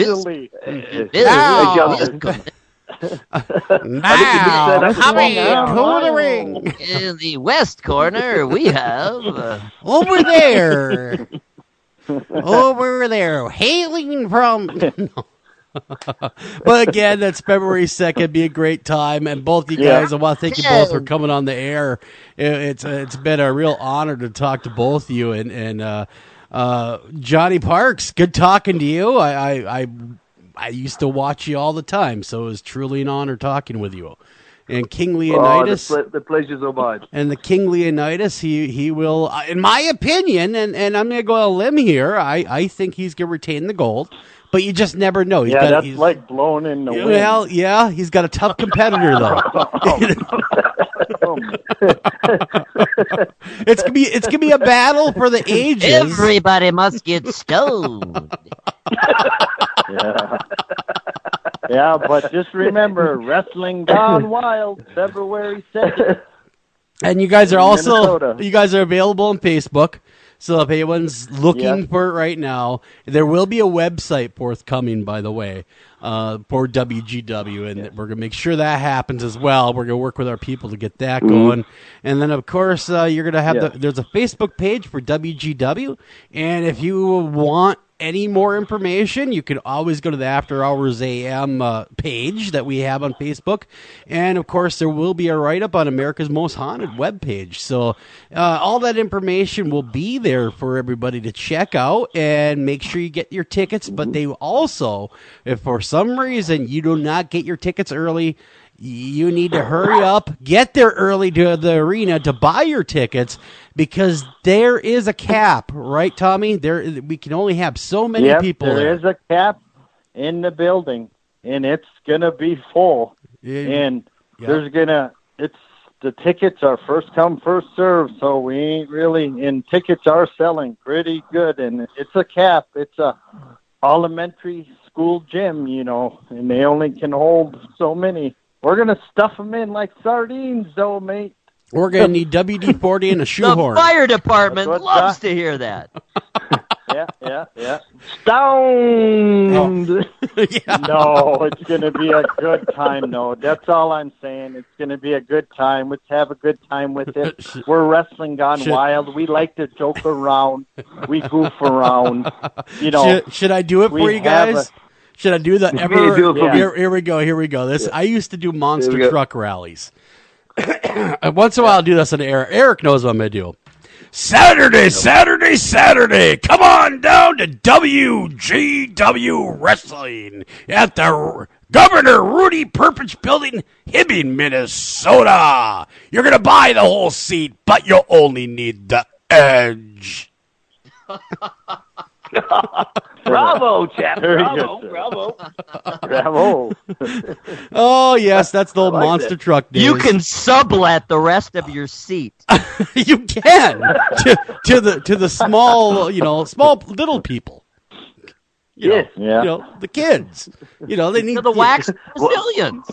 coming to the ring. In the west corner, we have... Over there. Over there. Hailing from... No. But again, that's February 2nd. Be a great time. And both you guys, I want to thank you both for coming on the air. It's been a real honor to talk to both of you. And Johnny Parks, good talking to you. I used to watch you all the time, so it was truly an honor talking with you. And King Leonidas, the pleasure's all mine. And the King Leonidas, he will, in my opinion, and I'm going to go on a limb here. I think he's going to retain the gold, but you just never know. That's like blowing in the wind. Well, yeah, he's got a tough competitor though. It's gonna be a battle for the ages. Everybody must get stoned. Yeah, but just remember, Wrestling Gone Wild, February 2nd. And you guys are Minnesota. you guys are available on Facebook. So if anyone's looking for it right now, there will be a website forthcoming, by the way, for WGW, and we're going to make sure that happens as well. We're going to work with our people to get that going. And then, of course, you're going to have there's a Facebook page for WGW, and if you want any more information, you can always go to the After Hours AM page that we have on Facebook. And, of course, there will be a write-up on America's Most Haunted webpage. So all that information will be there for everybody to check out, and make sure you get your tickets. But they also, if for some reason you do not get your tickets early, you need to hurry up, get there early to the arena to buy your tickets, because there is a cap, right, Tommy? We can only have so many people there. There is a cap in the building, and it's going to be full. And there's the tickets are first come, first serve, so we ain't really, and tickets are selling pretty good, and it's a cap. It's a elementary school gym, and they only can hold so many. We're going to stuff them in like sardines, though, mate. We're going to need WD-40 and a shoehorn. The fire department loves to hear that. Yeah. Stoned. No, it's going to be a good time, though. That's all I'm saying. It's going to be a good time. Let's have a good time with it. We're Wrestling Gone Wild. We like to joke around. We goof around. Should I do it for you guys? Should I do that ever? Here we go. I used to do monster truck rallies. Once in a while, I'll do this on the air. Eric knows what I'm going to do. Saturday. Come on down to WGW Wrestling at the Governor Rudy Perpich Building, Hibbing, Minnesota. You're going to buy the whole seat, but you'll only need the edge. Bravo, chap. Very Bravo, good, sir. bravo. Bravo. Oh yes, that's the old I like monster that. truck days. You can sublet the rest of your seat. You can to the small, small little people. Yes. The kids. They need To the wax Brazilians.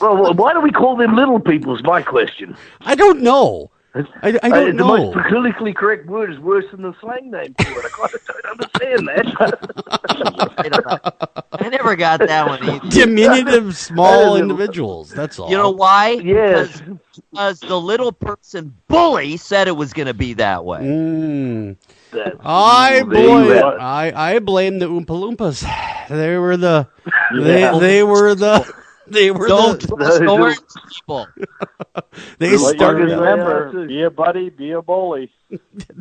Well, why do we call them little people is my question. I don't know. I don't The know. most politically correct word is worse than the slang name for it. I kind of don't understand that. I never got that one either. Diminutive small individuals. That's all. You know why? Yes. Because the little person bully said it was going to be that way. I There blame the Oompa Loompas. They were the Don't trust orange people. They started. Remember, be a buddy, be a bully.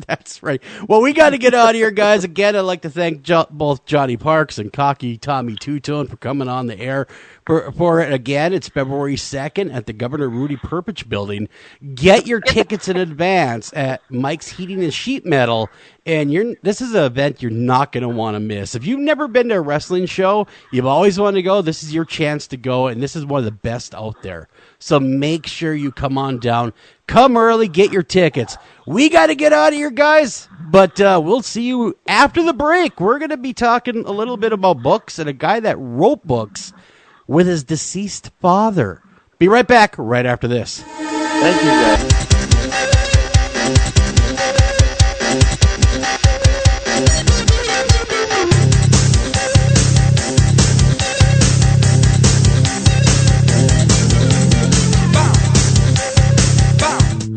That's right. Well, we got to get out of here, guys. Again, I'd like to thank both Johnny Parks and Cocky Tommy Two-Tone for coming on the air for it again. It's February 2nd at the Governor Rudy Perpich Building. Get your tickets in advance at Mike's Heating and Sheet Metal. And this is an event you're not going to want to miss. If you've never been to a wrestling show, you've always wanted to go, this is your chance to go, and this is one of the best out there. So make sure you come on down. Come early, get your tickets. We got to get out of here, guys, but we'll see you after the break. We're going to be talking a little bit about books and a guy that wrote books with his deceased father. Be right back right after this. Thank you, guys.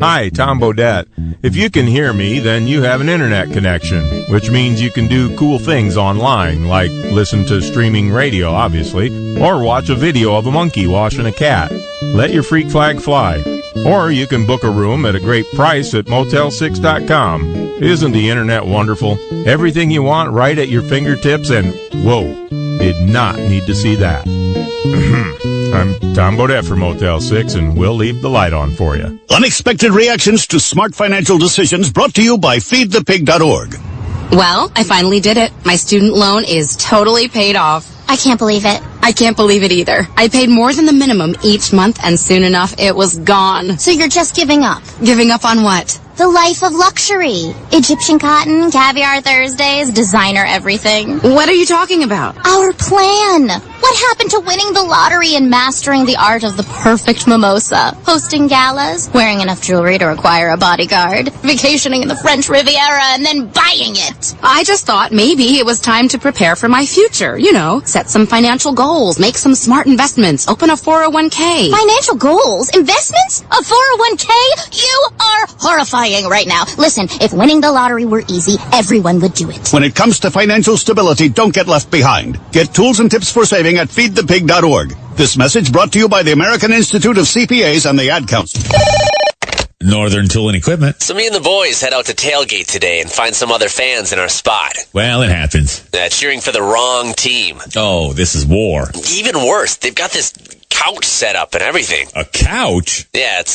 Hi, Tom Bodette. If you can hear me, then you have an internet connection, which means you can do cool things online, like listen to streaming radio, obviously, or watch a video of a monkey washing a cat. Let your freak flag fly. Or you can book a room at a great price at Motel6.com. Isn't the internet wonderful? Everything you want right at your fingertips, and whoa, did not need to see that. I'm Tom Bodette for Motel 6, and we'll leave the light on for you. Unexpected reactions to smart financial decisions brought to you by feedthepig.org. Well, I finally did it. My student loan is totally paid off. I can't believe it. I can't believe it either. I paid more than the minimum each month, and soon enough, it was gone. So you're just giving up? Giving up on what? The life of luxury. Egyptian cotton, caviar Thursdays, designer everything. What are you talking about? Our plan. What happened to winning the lottery and mastering the art of the perfect mimosa? Hosting galas, wearing enough jewelry to require a bodyguard, vacationing in the French Riviera, and then buying it. I just thought maybe it was time to prepare for my future. Set some financial goals, make some smart investments, open a 401k. Financial goals? Investments? A 401k? You are horrifying right now. Listen, if winning the lottery were easy, everyone would do it. When it comes to financial stability, don't get left behind. Get tools and tips for saving at feedthepig.org. This message brought to you by the American Institute of CPAs and the Ad Council. Northern Tool and Equipment. So me and the boys head out to tailgate today and find some other fans in our spot. Well, it happens. Cheering for the wrong team. Oh, this is war. Even worse, they've got this couch set up and everything. A couch? Yeah, it's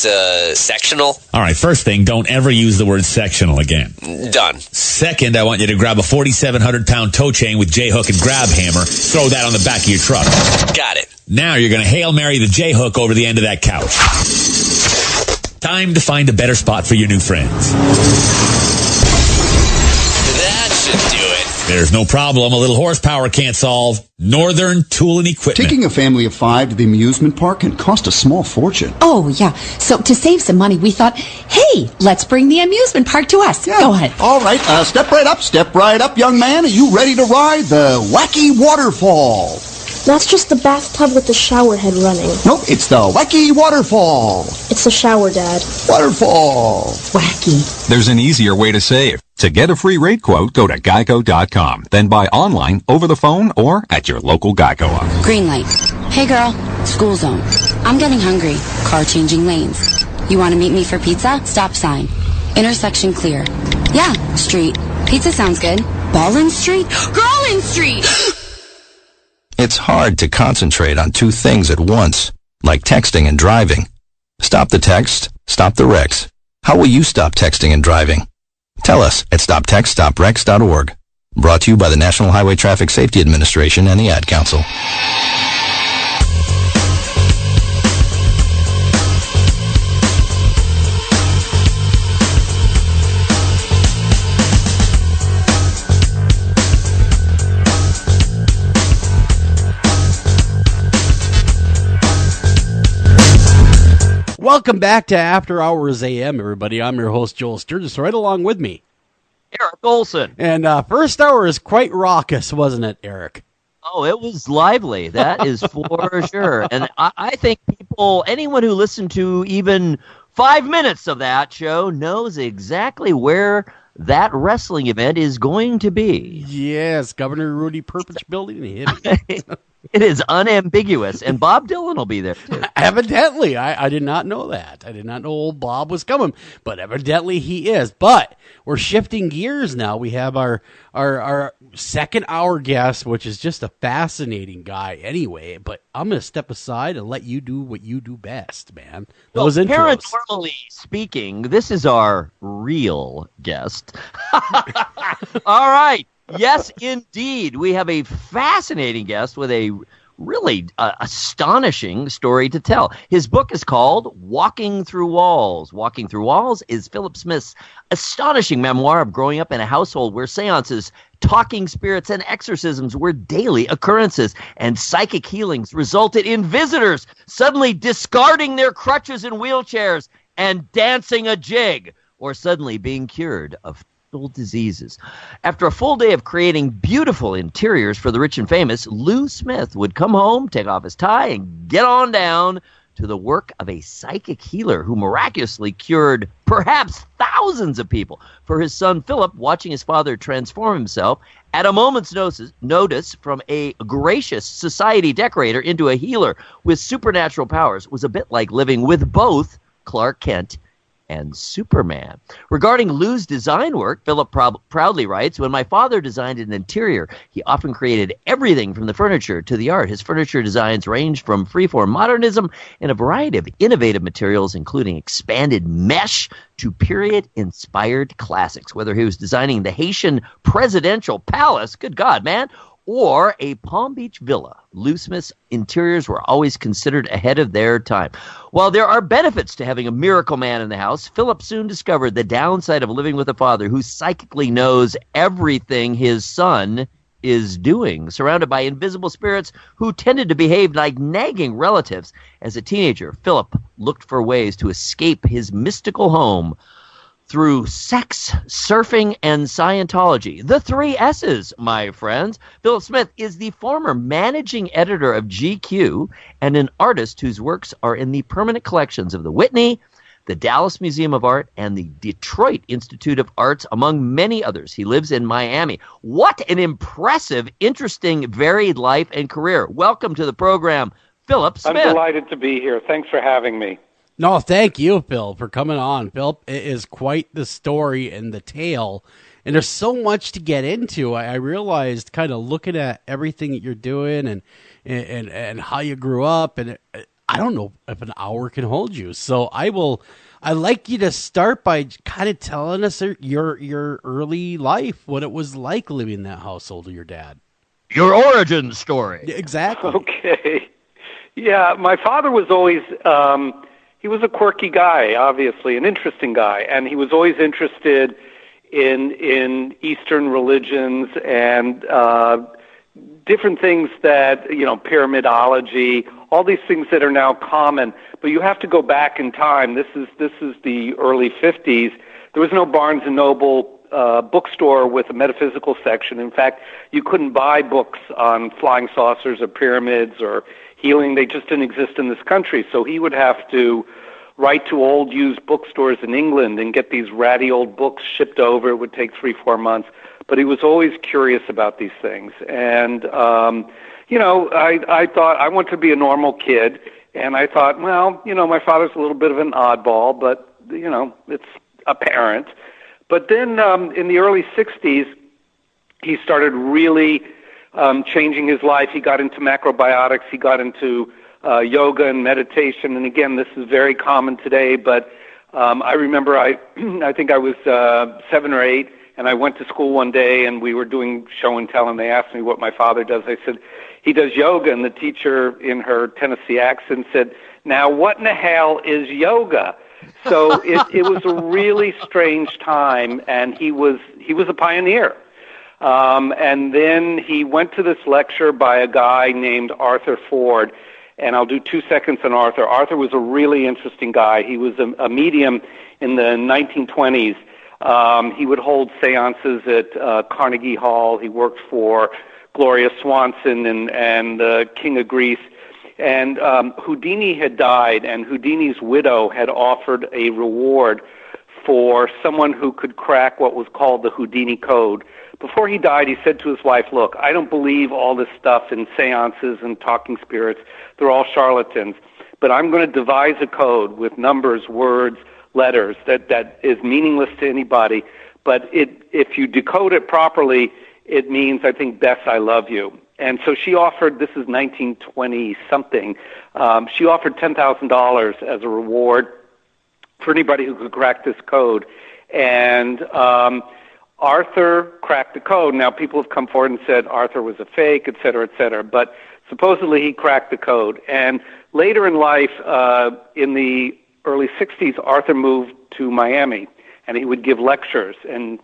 sectional. All right, first thing, don't ever use the word sectional again. Done. Second, I want you to grab a 4,700-pound tow chain with J-hook and grab hammer. Throw that on the back of your truck. Got it. Now you're going to Hail Mary the J-hook over the end of that couch. Time to find a better spot for your new friends. That should do it. There's no problem a little horsepower can't solve. Northern Tool and Equipment. Taking a family of 5 to the amusement park can cost a small fortune. Oh, yeah. So to save some money, we thought, hey, let's bring the amusement park to us. Yeah. Go ahead. All right. Step right up, young man. Are you ready to ride the Wacky Waterfall? That's just the bathtub with the shower head running. Nope, it's the Wacky Waterfall. It's the shower, Dad. Waterfall. Wacky. There's an easier way to save. To get a free rate quote, go to geico.com. Then buy online, over the phone, or at your local Geico office. Green light. Hey, girl. School zone. I'm getting hungry. Car changing lanes. You want to meet me for pizza? Stop sign. Intersection clear. Yeah, street. Pizza sounds good. Ballin Street? Girlin Street! It's hard to concentrate on two things at once, like texting and driving. Stop the text, stop the wrecks. How will you stop texting and driving? Tell us at stoptextstoprex.org. Brought to you by the National Highway Traffic Safety Administration and the Ad Council. Welcome back to After Hours AM, everybody. I'm your host, Joel Sturgis. Right along with me, Eric Olson. And first hour is quite raucous, wasn't it, Eric? Oh, it was lively. That is for sure. And I think anyone who listened to even 5 minutes of that show knows exactly where that wrestling event is going to be. Yes, Governor Rudy Perpich building. It is unambiguous, and Bob Dylan will be there, too. Evidently. I did not know that. I did not know old Bob was coming, but evidently he is. But we're shifting gears now. We have our second hour guest, which is just a fascinating guy anyway, but I'm going to step aside and let you do what you do best, man. Those intros. Paranormally speaking, this is our real guest. All right. Yes, indeed. We have a fascinating guest with a really astonishing story to tell. His book is called Walking Through Walls. Walking Through Walls is Philip Smith's astonishing memoir of growing up in a household where seances, talking spirits, and exorcisms were daily occurrences, and psychic healings resulted in visitors suddenly discarding their crutches and wheelchairs and dancing a jig, or suddenly being cured of diseases. After a full day of creating beautiful interiors for the rich and famous, Lou Smith would come home, take off his tie, and get on down to the work of a psychic healer who miraculously cured perhaps thousands of people. For his son Philip, watching his father transform himself at a moment's notice from a gracious society decorator into a healer with supernatural powers was a bit like living with both Clark Kent and Superman. Regarding Lou's design work, Philip proudly writes, "When my father designed an interior, he often created everything from the furniture to the art. His furniture designs range from freeform modernism in a variety of innovative materials, including expanded mesh to period-inspired classics. Whether he was designing the Haitian presidential palace, good God, man, or a Palm Beach villa, Lou Smith's interiors were always considered ahead of their time. While there are benefits to having a miracle man in the house, Philip soon discovered the downside of living with a father who psychically knows everything his son is doing, surrounded by invisible spirits who tended to behave like nagging relatives. As a teenager, Philip looked for ways to escape his mystical home through sex, surfing, and Scientology. The 3 S's, my friends. Philip Smith is the former managing editor of GQ and an artist whose works are in the permanent collections of the Whitney, the Dallas Museum of Art, and the Detroit Institute of Arts, among many others. He lives in Miami. What an impressive, interesting, varied life and career. Welcome to the program, Philip Smith. I'm delighted to be here. Thanks for having me. No, thank you, Phil, for coming on. Phil, it is quite the story and the tale, and there's so much to get into. I realized, kind of looking at everything that you're doing and how you grew up, and I don't know if an hour can hold you. So I'd like you to start by kind of telling us your early life, what it was like living in that household of your dad. Your origin story. Exactly. Okay. Yeah, my father was always... he was a quirky guy, obviously, an interesting guy, and he was always interested in Eastern religions and different things that, pyramidology, all these things that are now common. But you have to go back in time. This is the early 50s. There was no Barnes & Noble bookstore with a metaphysical section. In fact, you couldn't buy books on flying saucers or pyramids or healing. They just didn't exist in this country. So he would have to write to old used bookstores in England and get these ratty old books shipped over. It would take 3-4 months. But he was always curious about these things. And, I thought I wanted to be a normal kid. And I thought, my father's a little bit of an oddball, but, it's apparent. But then in the early 60s, he started really changing his life. He got into macrobiotics. He got into yoga and meditation. And again, this is very common today, but I remember I think I was 7 or 8, And I went to school one day, and we were doing show and tell, and they asked me what my father does. I said, he does yoga, and the teacher in her Tennessee accent said, now what in the hell is yoga? So it was a really strange time, and he was a pioneer. And then he went to this lecture by a guy named Arthur Ford, and I'll do 2 seconds on Arthur. Arthur was a really interesting guy. He was a medium in the 1920s. He would hold seances at Carnegie Hall. He worked for Gloria Swanson and the King of Greece. And Houdini had died, and Houdini's widow had offered a reward for someone who could crack what was called the Houdini Code. Before he died, he said to his wife, look, I don't believe all this stuff in seances and talking spirits. They're all charlatans. But I'm going to devise a code with numbers, words, letters that is meaningless to anybody. But if you decode it properly, it means, I think, Bess, I love you. And so she offered, this is 1920-something, she offered $10,000 as a reward for anybody who could crack this code. And Arthur cracked the code. Now, people have come forward and said Arthur was a fake, et cetera, but supposedly he cracked the code. And later in life, in the early 60s, Arthur moved to Miami, and he would give lectures. And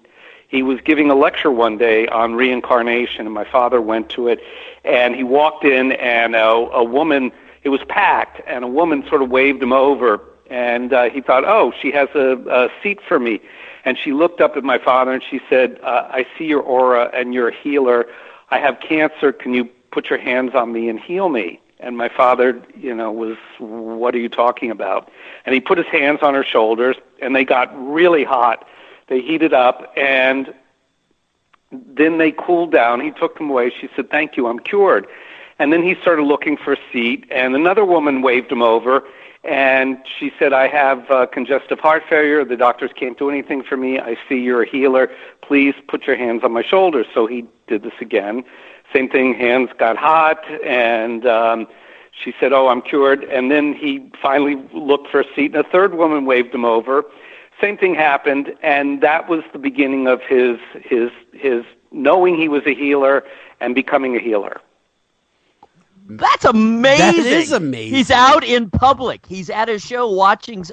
he was giving a lecture one day on reincarnation, and my father went to it. And he walked in, and a woman, it was packed, and a woman sort of waved him over. And he thought, oh, she has a seat for me. And she looked up at my father, and she said, I see your aura, and you're a healer. I have cancer. Can you put your hands on me and heal me? And my father, was, what are you talking about? And he put his hands on her shoulders, and they got really hot. They heated up, and then they cooled down. He took them away. She said, thank you, I'm cured. And then he started looking for a seat, and another woman waved him over, and she said, I have congestive heart failure. The doctors can't do anything for me. I see you're a healer. Please put your hands on my shoulders. So he did this again. Same thing, hands got hot, and she said, oh, I'm cured. And then he finally looked for a seat, and a third woman waved him over. Same thing happened, and that was the beginning of his knowing he was a healer and becoming a healer. That's amazing. That is amazing. He's out in public. He's at a show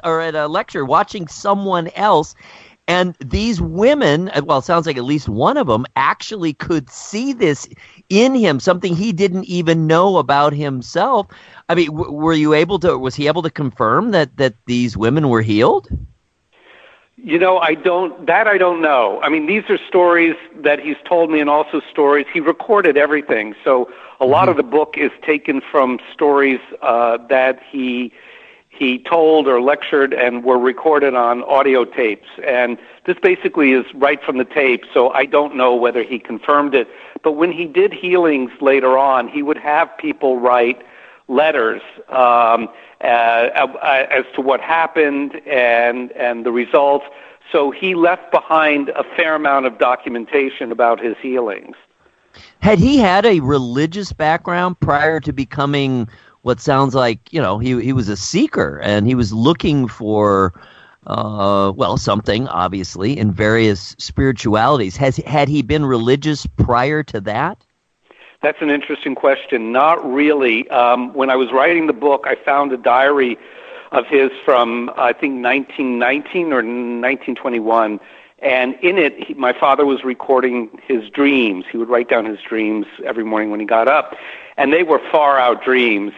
or at a lecture watching someone else. And these women, well, it sounds like at least one of them actually could see this in him, something he didn't even know about himself. I mean, was he able to confirm that these women were healed? I don't know. I mean, these are stories that he's told me, and also stories. He recorded everything. So a lot of the book is taken from stories that he told or lectured and were recorded on audio tapes. And this basically is right from the tape, so I don't know whether he confirmed it. But when he did healings later on, he would have people write letters as to what happened and the results. So he left behind a fair amount of documentation about his healings. Had he had a religious background prior to becoming what sounds like, he was a seeker, and he was looking for, something, obviously, in various spiritualities. Had he been religious prior to that? That's an interesting question. Not really. When I was writing the book, I found a diary of his from, I think, 1919 or 1921. And in it, my father was recording his dreams. He would write down his dreams every morning when he got up. And they were far-out dreams,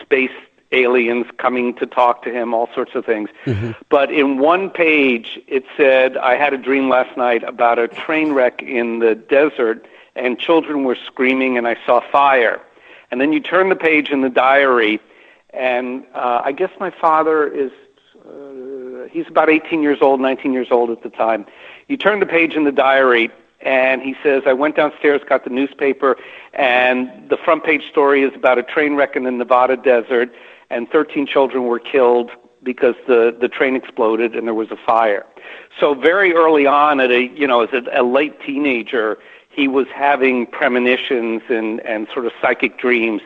space aliens coming to talk to him, all sorts of things. Mm-hmm. But in one page, it said, I had a dream last night about a train wreck in the desert, and children were screaming, and I saw fire. And then you turn the page in the diary, and I guess my father is, he's about 18 years old, 19 years old at the time. You turn the page in the diary, and he says, I went downstairs, got the newspaper, and the front page story is about a train wreck in the Nevada desert, and 13 children were killed because the train exploded and there was a fire. So very early on, as a late teenager, he was having premonitions and sort of psychic dreams.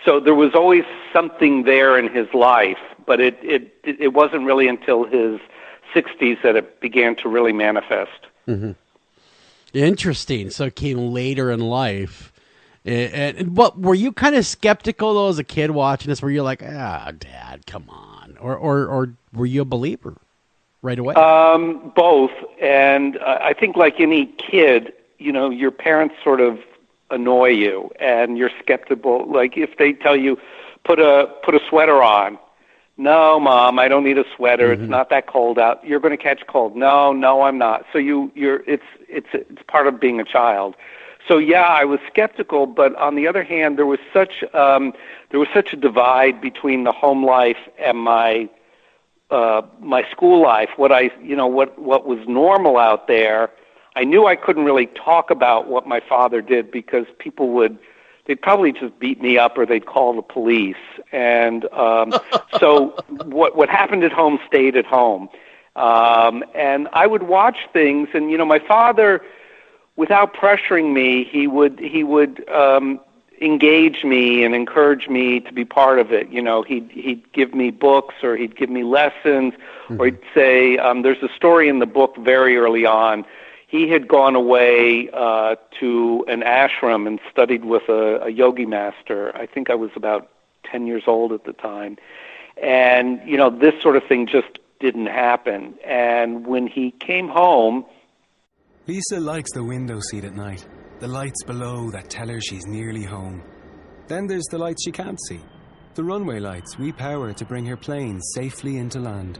So there was always something there in his life, but it wasn't really until his 60s that it began to really manifest. Mm-hmm. Interesting. So it came later in life. And what were you kind of skeptical though as a kid watching this? Were you like, Dad, come on, or were you a believer right away? Both, and I think like any kid, your parents sort of annoy you, and you're skeptical. Like if they tell you put a sweater on, no, Mom, I don't need a sweater. It's not that cold out. You're going to catch cold. No, I'm not. So it's part of being a child. So yeah, I was skeptical, but on the other hand, there was such a divide between the home life and my school life. What was normal out there, I knew I couldn't really talk about what my father did because they'd probably just beat me up or they'd call the police. And so what happened at home stayed at home. And I would watch things, and my father, without pressuring me, he would engage me and encourage me to be part of it. He'd give me books or he'd give me lessons, or he'd say, there's a story in the book very early on. He had gone away to an ashram and studied with a yogi master. I think I was about 10 years old at the time. And, this sort of thing just didn't happen. And when he came home, Lisa likes the window seat at night. The lights below that tell her she's nearly home. Then there's the lights she can't see. The runway lights we power to bring her planes safely into land.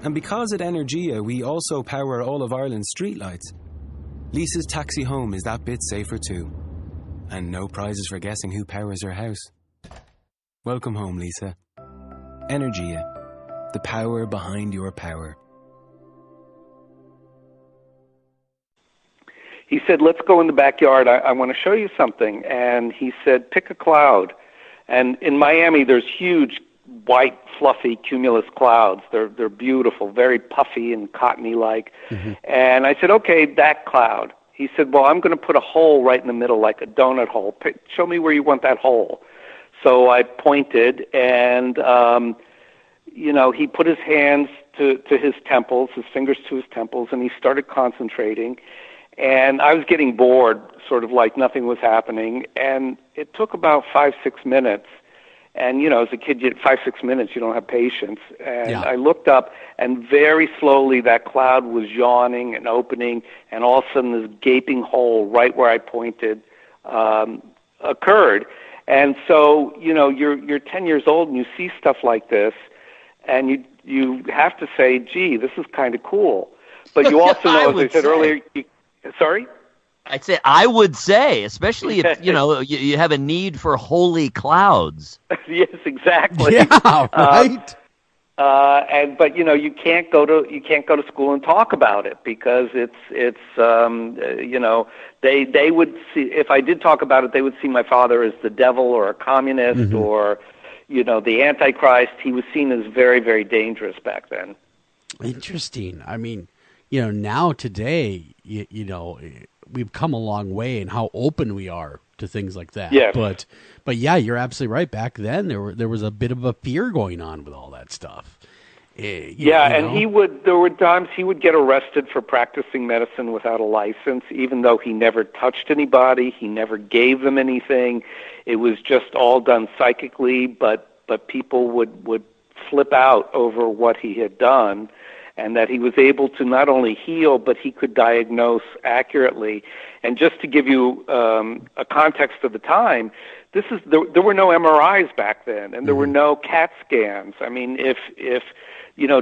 And because at Energia we also power all of Ireland's streetlights, Lisa's taxi home is that bit safer too. And no prizes for guessing who powers her house. Welcome home, Lisa. Energia, the power behind your power. he said, let's go in the backyard. I want to show you something. And he said, pick a cloud. And in Miami, there's huge white, fluffy cumulus clouds. They're beautiful, very puffy and cottony-like. Mm-hmm. And I said, okay, that cloud. He said, well, I'm going to put a hole right in the middle, like a donut hole. Show me where you want that hole. So I pointed, and, he put his hands to his temples, his fingers to his temples, and he started concentrating. And I was getting bored, sort of like nothing was happening. And it took about 5-6 minutes. And, as a kid, 5-6 minutes, you don't have patience. And yeah. I looked up, and very slowly that cloud was yawning and opening, and all of a sudden this gaping hole right where I pointed occurred. And so, you're 10 years old and you see stuff like this, and you have to say, gee, this is kind of cool. But you also know, as I said earlier, sorry? I'd say I would say, especially if you have a need for holy clouds. Yes, exactly. Yeah, right. But you can't go to school and talk about it because it's they would see, if I did talk about it, they would see my father as the devil or a communist mm-hmm. or the Antichrist. He was seen as very, very dangerous back then. Interesting. I mean, now today, we've come a long way in how open we are to things like that. Yes. But yeah, you're absolutely right. Back then, there was a bit of a fear going on with all that stuff. And there were times he would get arrested for practicing medicine without a license, even though he never touched anybody, he never gave them anything. It was just all done psychically, but people would flip out over what he had done. And that he was able to not only heal, but he could diagnose accurately. And just to give you a context of the time, there were no MRIs back then, and there were no CAT scans. I mean, if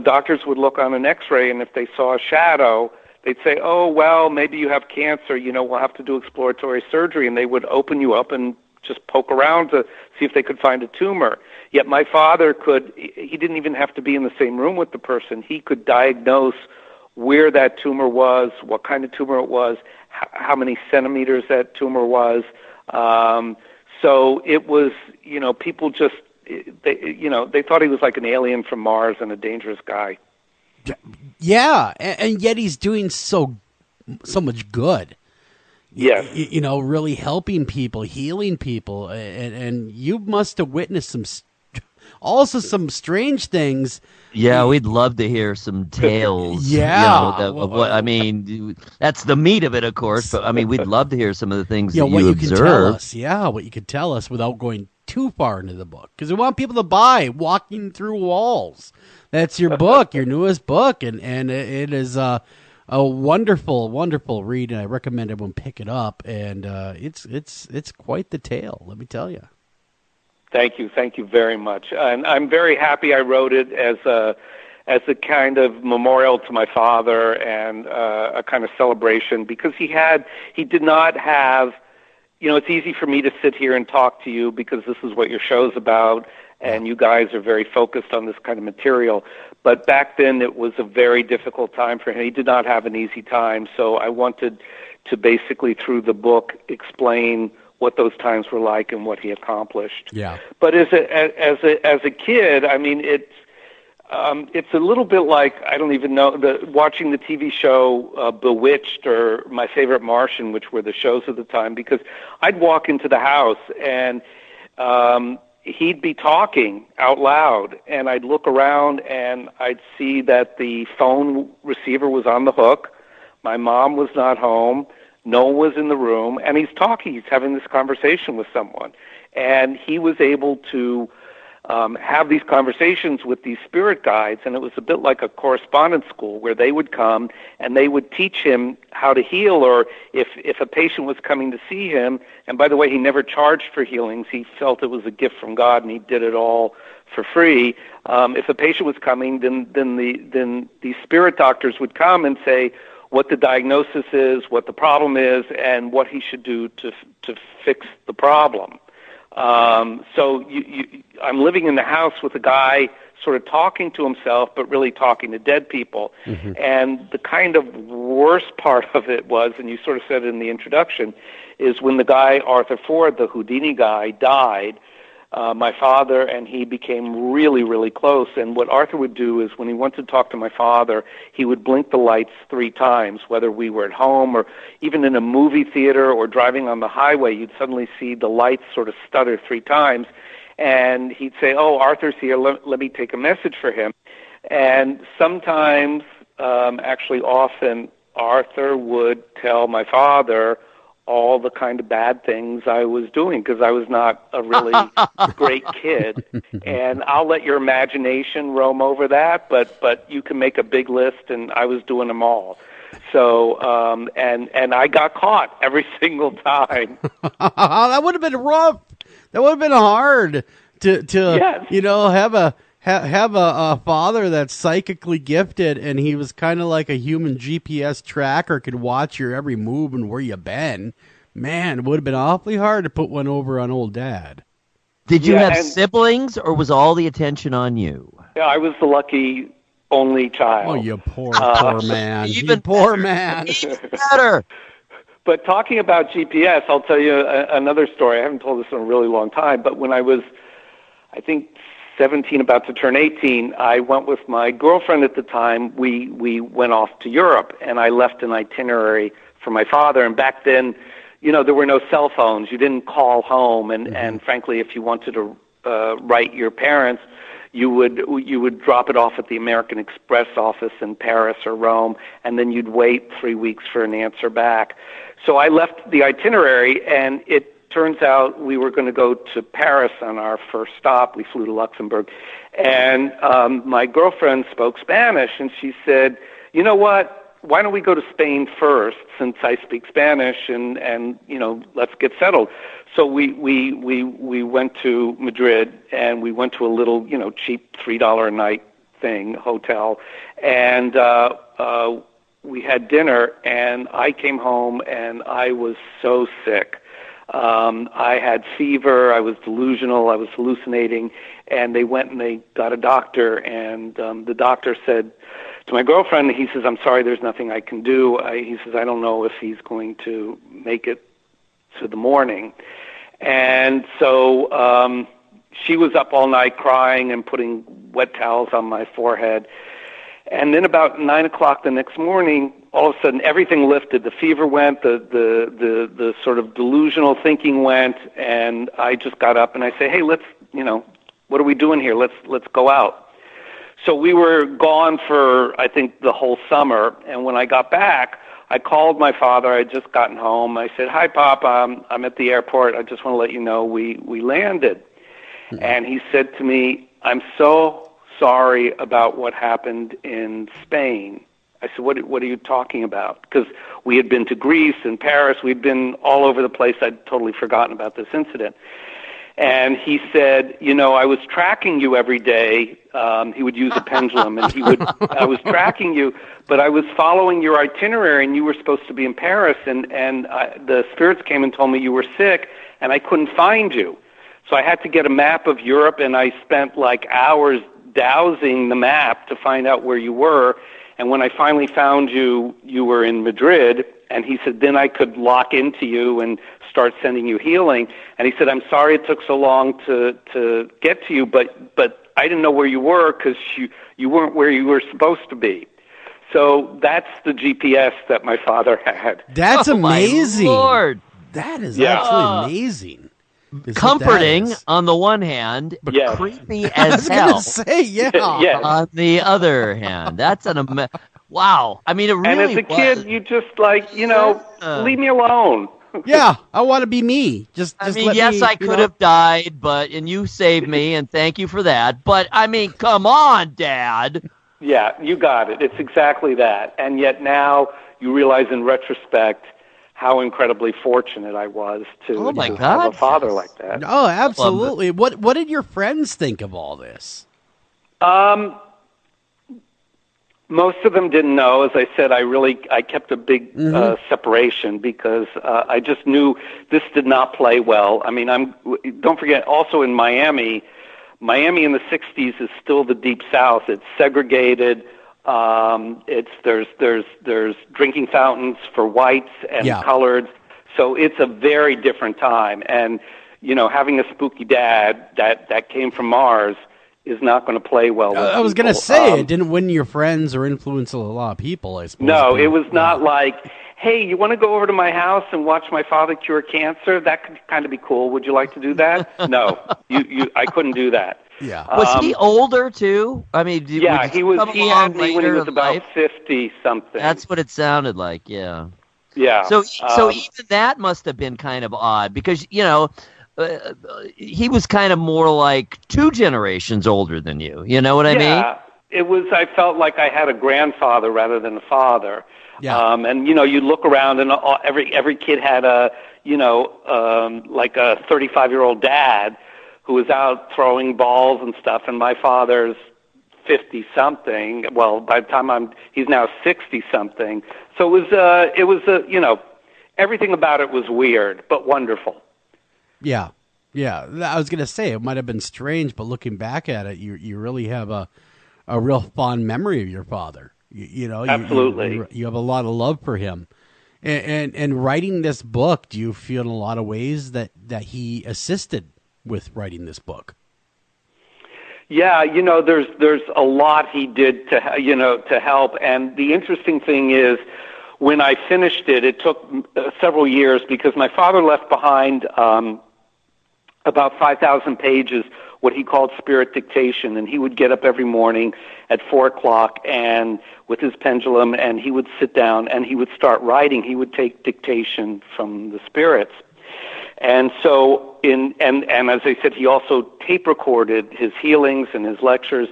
doctors would look on an X-ray, and if they saw a shadow, they'd say, "Oh, well, maybe you have cancer. We'll have to do exploratory surgery," and they would open you up and just poke around to see if they could find a tumor. Yet my father he didn't even have to be in the same room with the person. He could diagnose where that tumor was, what kind of tumor it was, how many centimeters that tumor was. So it was, people just, they thought he was like an alien from Mars and a dangerous guy. Yeah, and yet he's doing so much good. Yes. Really helping people, healing people, and you must have witnessed also some strange things. Yeah, we'd love to hear some tales. Yeah. Of what I mean. That's the meat of it, of course. But I mean, we'd love to hear some of the things that what you can tell observed. us. Yeah, what you could tell us without going too far into the book, because we want people to buy Walking Through Walls. That's your book, your newest book, and it is a wonderful, wonderful read, and I recommend everyone pick it up. And it's quite the tale, let me tell you. Thank you very much, and I'm very happy I wrote it as a kind of memorial to my father and a kind of celebration, because he did not have. It's easy for me to sit here and talk to you because this is what your show's about, and you guys are very focused on this kind of material. But back then, it was a very difficult time for him. He did not have an easy time, so I wanted to basically, through the book, explain what those times were like and what he accomplished. Yeah. But as a kid, I mean, it's a little bit like, I don't even know, watching the TV show Bewitched or My Favorite Martian, which were the shows of the time, because I'd walk into the house and he'd be talking out loud, and I'd look around and I'd see that the phone receiver was on the hook. My mom was not home. No one was in the room, and he's talking. He's having this conversation with someone, and he was able to have these conversations with these spirit guides, and it was a bit like a correspondence school where they would come and they would teach him how to heal, or if a patient was coming to see him, and by the way, he never charged for healings. He felt it was a gift from God, and he did it all for free. If a patient was coming, then the spirit doctors would come and say what the diagnosis is, what the problem is, and what he should do to fix the problem. So I'm living in the house with a guy sort of talking to himself, but really talking to dead people. Mm-hmm. And the kind of worst part of it was, and you sort of said it in the introduction, is when the guy, Arthur Ford, the Houdini guy, died, my father and he became really, really close. And what Arthur would do is when he wanted to talk to my father, he would blink the lights 3 times, whether we were at home or even in a movie theater or driving on the highway. You'd suddenly see the lights sort of stutter 3 times. And he'd say, "Oh, Arthur's here. Let me take a message for him." And sometimes, actually often, Arthur would tell my father all the kind of bad things I was doing because I was not a really great kid. And I'll let your imagination roam over that, but you can make a big list, and I was doing them all. So, and I got caught every single time. That would have been rough. That would have been hard to yes. have a father that's psychically gifted, and he was kind of like a human GPS tracker, could watch your every move and where you been. Man, it would have been awfully hard to put one over on old Dad. Did you have siblings, or was all the attention on you? Yeah, I was the lucky only child. Oh, you poor man. You poor man. Even better. But talking about GPS, I'll tell you another story. I haven't told this in a really long time, but when I was, I think, 17, about to turn 18, I went with my girlfriend at the time. We went off to Europe, and I left an itinerary for my father. And back then, there were no cell phones. You didn't call home, and frankly, if you wanted to write your parents, you would drop it off at the American Express office in Paris or Rome, and then you'd wait 3 weeks for an answer back. So I left the itinerary, and it turns out we were going to go to Paris on our first stop. We flew to Luxembourg. And my girlfriend spoke Spanish, and she said, "You know what? Why don't we go to Spain first, since I speak Spanish, and let's get settled." So we went to Madrid, and we went to a little, cheap $3 a night hotel, and we had dinner, and I came home, and I was so sick. I had fever, I was delusional, I was hallucinating, and they went and they got a doctor, and the doctor said to my girlfriend, he says, "I'm sorry, there's nothing I can do." He says, "I don't know if he's going to make it to the morning." And so she was up all night crying and putting wet towels on my forehead. And then about 9 o'clock the next morning, all of a sudden everything lifted. The fever went, the sort of delusional thinking went, and I just got up and I say, "Hey, let's what are we doing here? Let's go out. So we were gone for, I think, the whole summer. And when I got back, I called my father. I had just gotten home. I said, "Hi, Pop. I'm at the airport. I just want to let you know we landed." Mm-hmm. And he said to me, "I'm so sorry about what happened in Spain." I said, what are you talking about? Because we had been to Greece and Paris. We'd been all over the place. I'd totally forgotten about this incident. And he said, I was tracking you every day. He would use a pendulum, and I was tracking you, but I was following your itinerary, and you were supposed to be in Paris, and the spirits came and told me you were sick, and I couldn't find you. So I had to get a map of Europe, and I spent like hours dowsing the map to find out where you were. And when I finally found you, you were in Madrid. And he said, then I could lock into you and start sending you healing. And he said, I'm sorry it took so long to get to you, but I didn't know where you were because you weren't where you were supposed to be. So that's the GPS that my father had. That's amazing. My Lord. That is actually amazing. Comforting on the one hand, but creepy as hell. I was going to say, yeah. Yes. On the other hand, that's wow. I mean, it really. And as a kid, you just leave me alone. Yeah, I want to be me. I could have died, and you saved me, and thank you for that. But I mean, come on, Dad. Yeah, you got it. It's exactly that. And yet now you realize in retrospect how incredibly fortunate I was to have a father like that. Oh, absolutely. What did your friends think of all this? Most of them didn't know. As I said, I kept a big separation because I just knew this did not play well. I mean, don't forget, also in Miami in the 60s is still the Deep South. It's segregated. There's drinking fountains for whites and coloreds. So it's a very different time. And, having a spooky dad that came from Mars is not going to play well with I was going to say, it didn't win your friends or influence a lot of people, I suppose. No, it was not like, hey, you want to go over to my house and watch my father cure cancer? That could kind of be cool. Would you like to do that? No, I couldn't do that. Yeah. Was he older too? I mean, he had me when he was about 50-something. That's what it sounded like. Yeah. Yeah. So even that must have been kind of odd because he was kind of more like 2 generations older than you. You know what I mean? Yeah. It was. I felt like I had a grandfather rather than a father. Yeah. And you look around and every kid had like a 35-year-old dad who was out throwing balls and stuff, and my father's 50-something. Well, by the time he's now 60-something. So it was everything about it was weird, but wonderful. Yeah. Yeah. I was going to say, it might have been strange, but looking back at it, you really have a real fond memory of your father. Absolutely. You have a lot of love for him. And writing this book, do you feel in a lot of ways that he assisted with writing this book? Yeah, there's a lot he did to help. And the interesting thing is, when I finished it, it took several years because my father left behind about 5,000 pages, what he called spirit dictation, and he would get up every morning at 4:00 and with his pendulum, and he would sit down and he would start writing. He would take dictation from the spirits. And so, and as I said, he also tape recorded his healings and his lectures.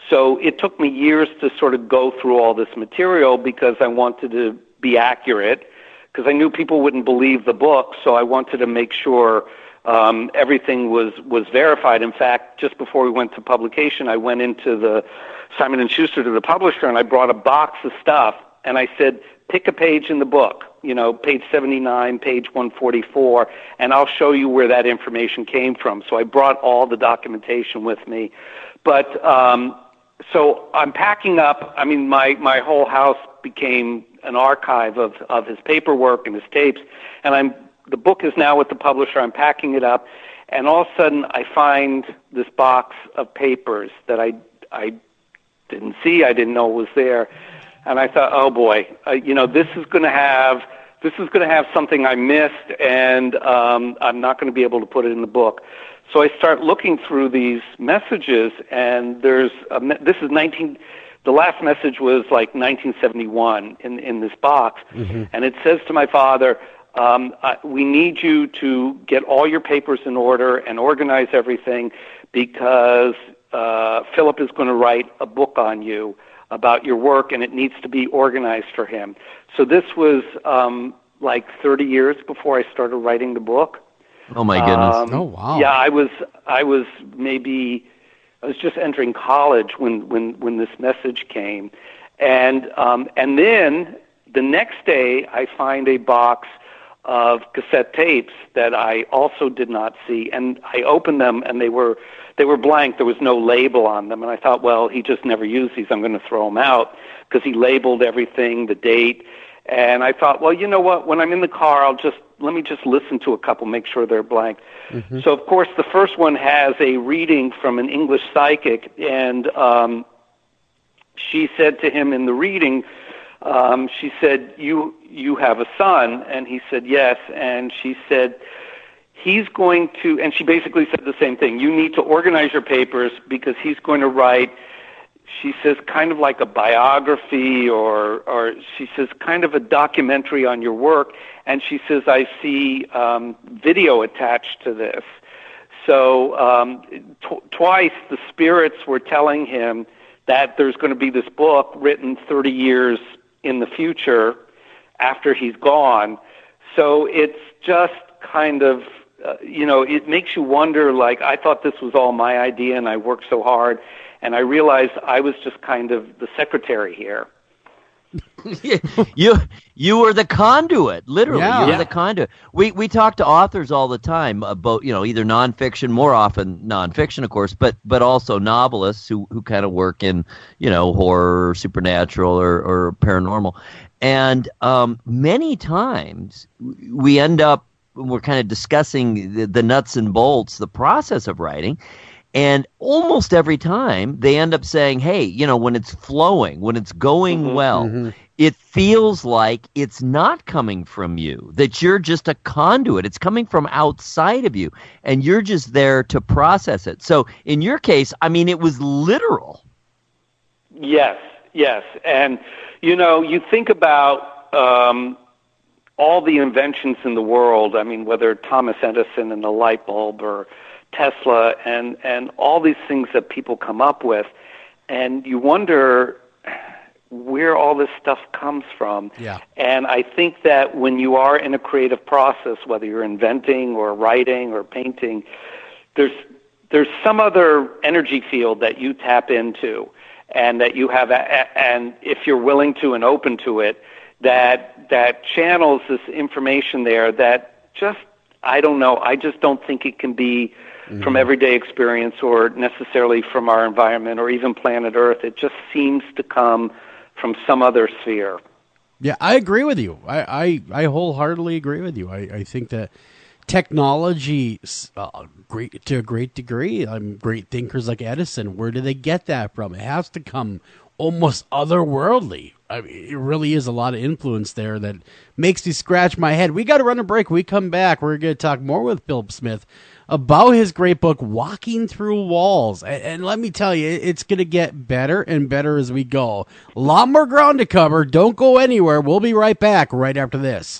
So it took me years to sort of go through all this material because I wanted to be accurate, because I knew people wouldn't believe the book. So I wanted to make sure everything was verified. In fact, just before we went to publication, I went into the Simon & Schuster, to the publisher, and I brought a box of stuff, and I said, pick a page in the book, page 79, page 144, and I'll show you where that information came from. So I brought all the documentation with me. But so I'm packing up. I mean, my whole house became an archive of his paperwork and his tapes, and the book is now with the publisher. I'm packing it up, and all of a sudden I find this box of papers that I didn't see. I didn't know was there. And I thought, oh boy, this is going to have something I missed, and I'm not going to be able to put it in the book. So I start looking through these messages, and the last message was like 1971 in this box, and it says to my father, we need you to get all your papers in order and organize everything, because Philip is going to write a book on you about your work, and it needs to be organized for him. So this was like 30 years before I started writing the book. Oh my goodness! Oh wow! Yeah, I was just entering college when this message came, and then the next day I find a box of cassette tapes that I also did not see, and I opened them, and they were blank. There was no label on them, and I thought, well, he just never used these. I'm going to throw them out, because he labeled everything, the date. And I thought, well, you know what? When I'm in the car, let me just listen to a couple, make sure they're blank. So, of course, the first one has a reading from an English psychic, and she said to him in the reading, she said, you have a son? And he said, yes. And she said, he's going to, and she basically said the same thing, you need to organize your papers, because he's going to write, she says, kind of like a biography, or she says kind of a documentary on your work. And she says, I see video attached to this. So twice the spirits were telling him that there's going to be this book written 30 years in the future after he's gone. So it's just kind of, it makes you wonder, like, I thought this was all my idea and I worked so hard, and I realized I was just kind of the secretary here. You were the conduit, literally. Yeah. You were the conduit. We talk to authors all the time about, either nonfiction, more often nonfiction, of course, but also novelists who kind of work in, horror, supernatural, or paranormal. And many times we end up, we're kind of discussing the nuts and bolts, the process of writing. And almost every time they end up saying, hey, when it's flowing, when it's going well, it feels like it's not coming from you, that you're just a conduit. It's coming from outside of you, and you're just there to process it. So in your case, it was literal. Yes. And, you think about all the inventions in the world, whether Thomas Edison and the light bulb, or Tesla, and all these things that people come up with, and you wonder where all this stuff comes from. Yeah. And I think that when you are in a creative process, whether you're inventing or writing or painting, there's some other energy field that you tap into, and that you have, and if you're willing to and open to it, that channels this information there that just, I don't know, I just don't think it can be from everyday experience or necessarily from our environment or even planet Earth. It just seems to come from some other sphere. Yeah, I agree with you. I wholeheartedly agree with you. I think that technology, great to a great degree. Great thinkers like Edison, where do they get that from? It has to come almost otherworldly. It really is a lot of influence there that makes me scratch my head. We got to run a break. We come back, we're going to talk more with Philip Smith about his great book, Walking Through Walls. And let me tell you, it's going to get better and better as we go. A lot more ground to cover. Don't go anywhere. We'll be right back right after this.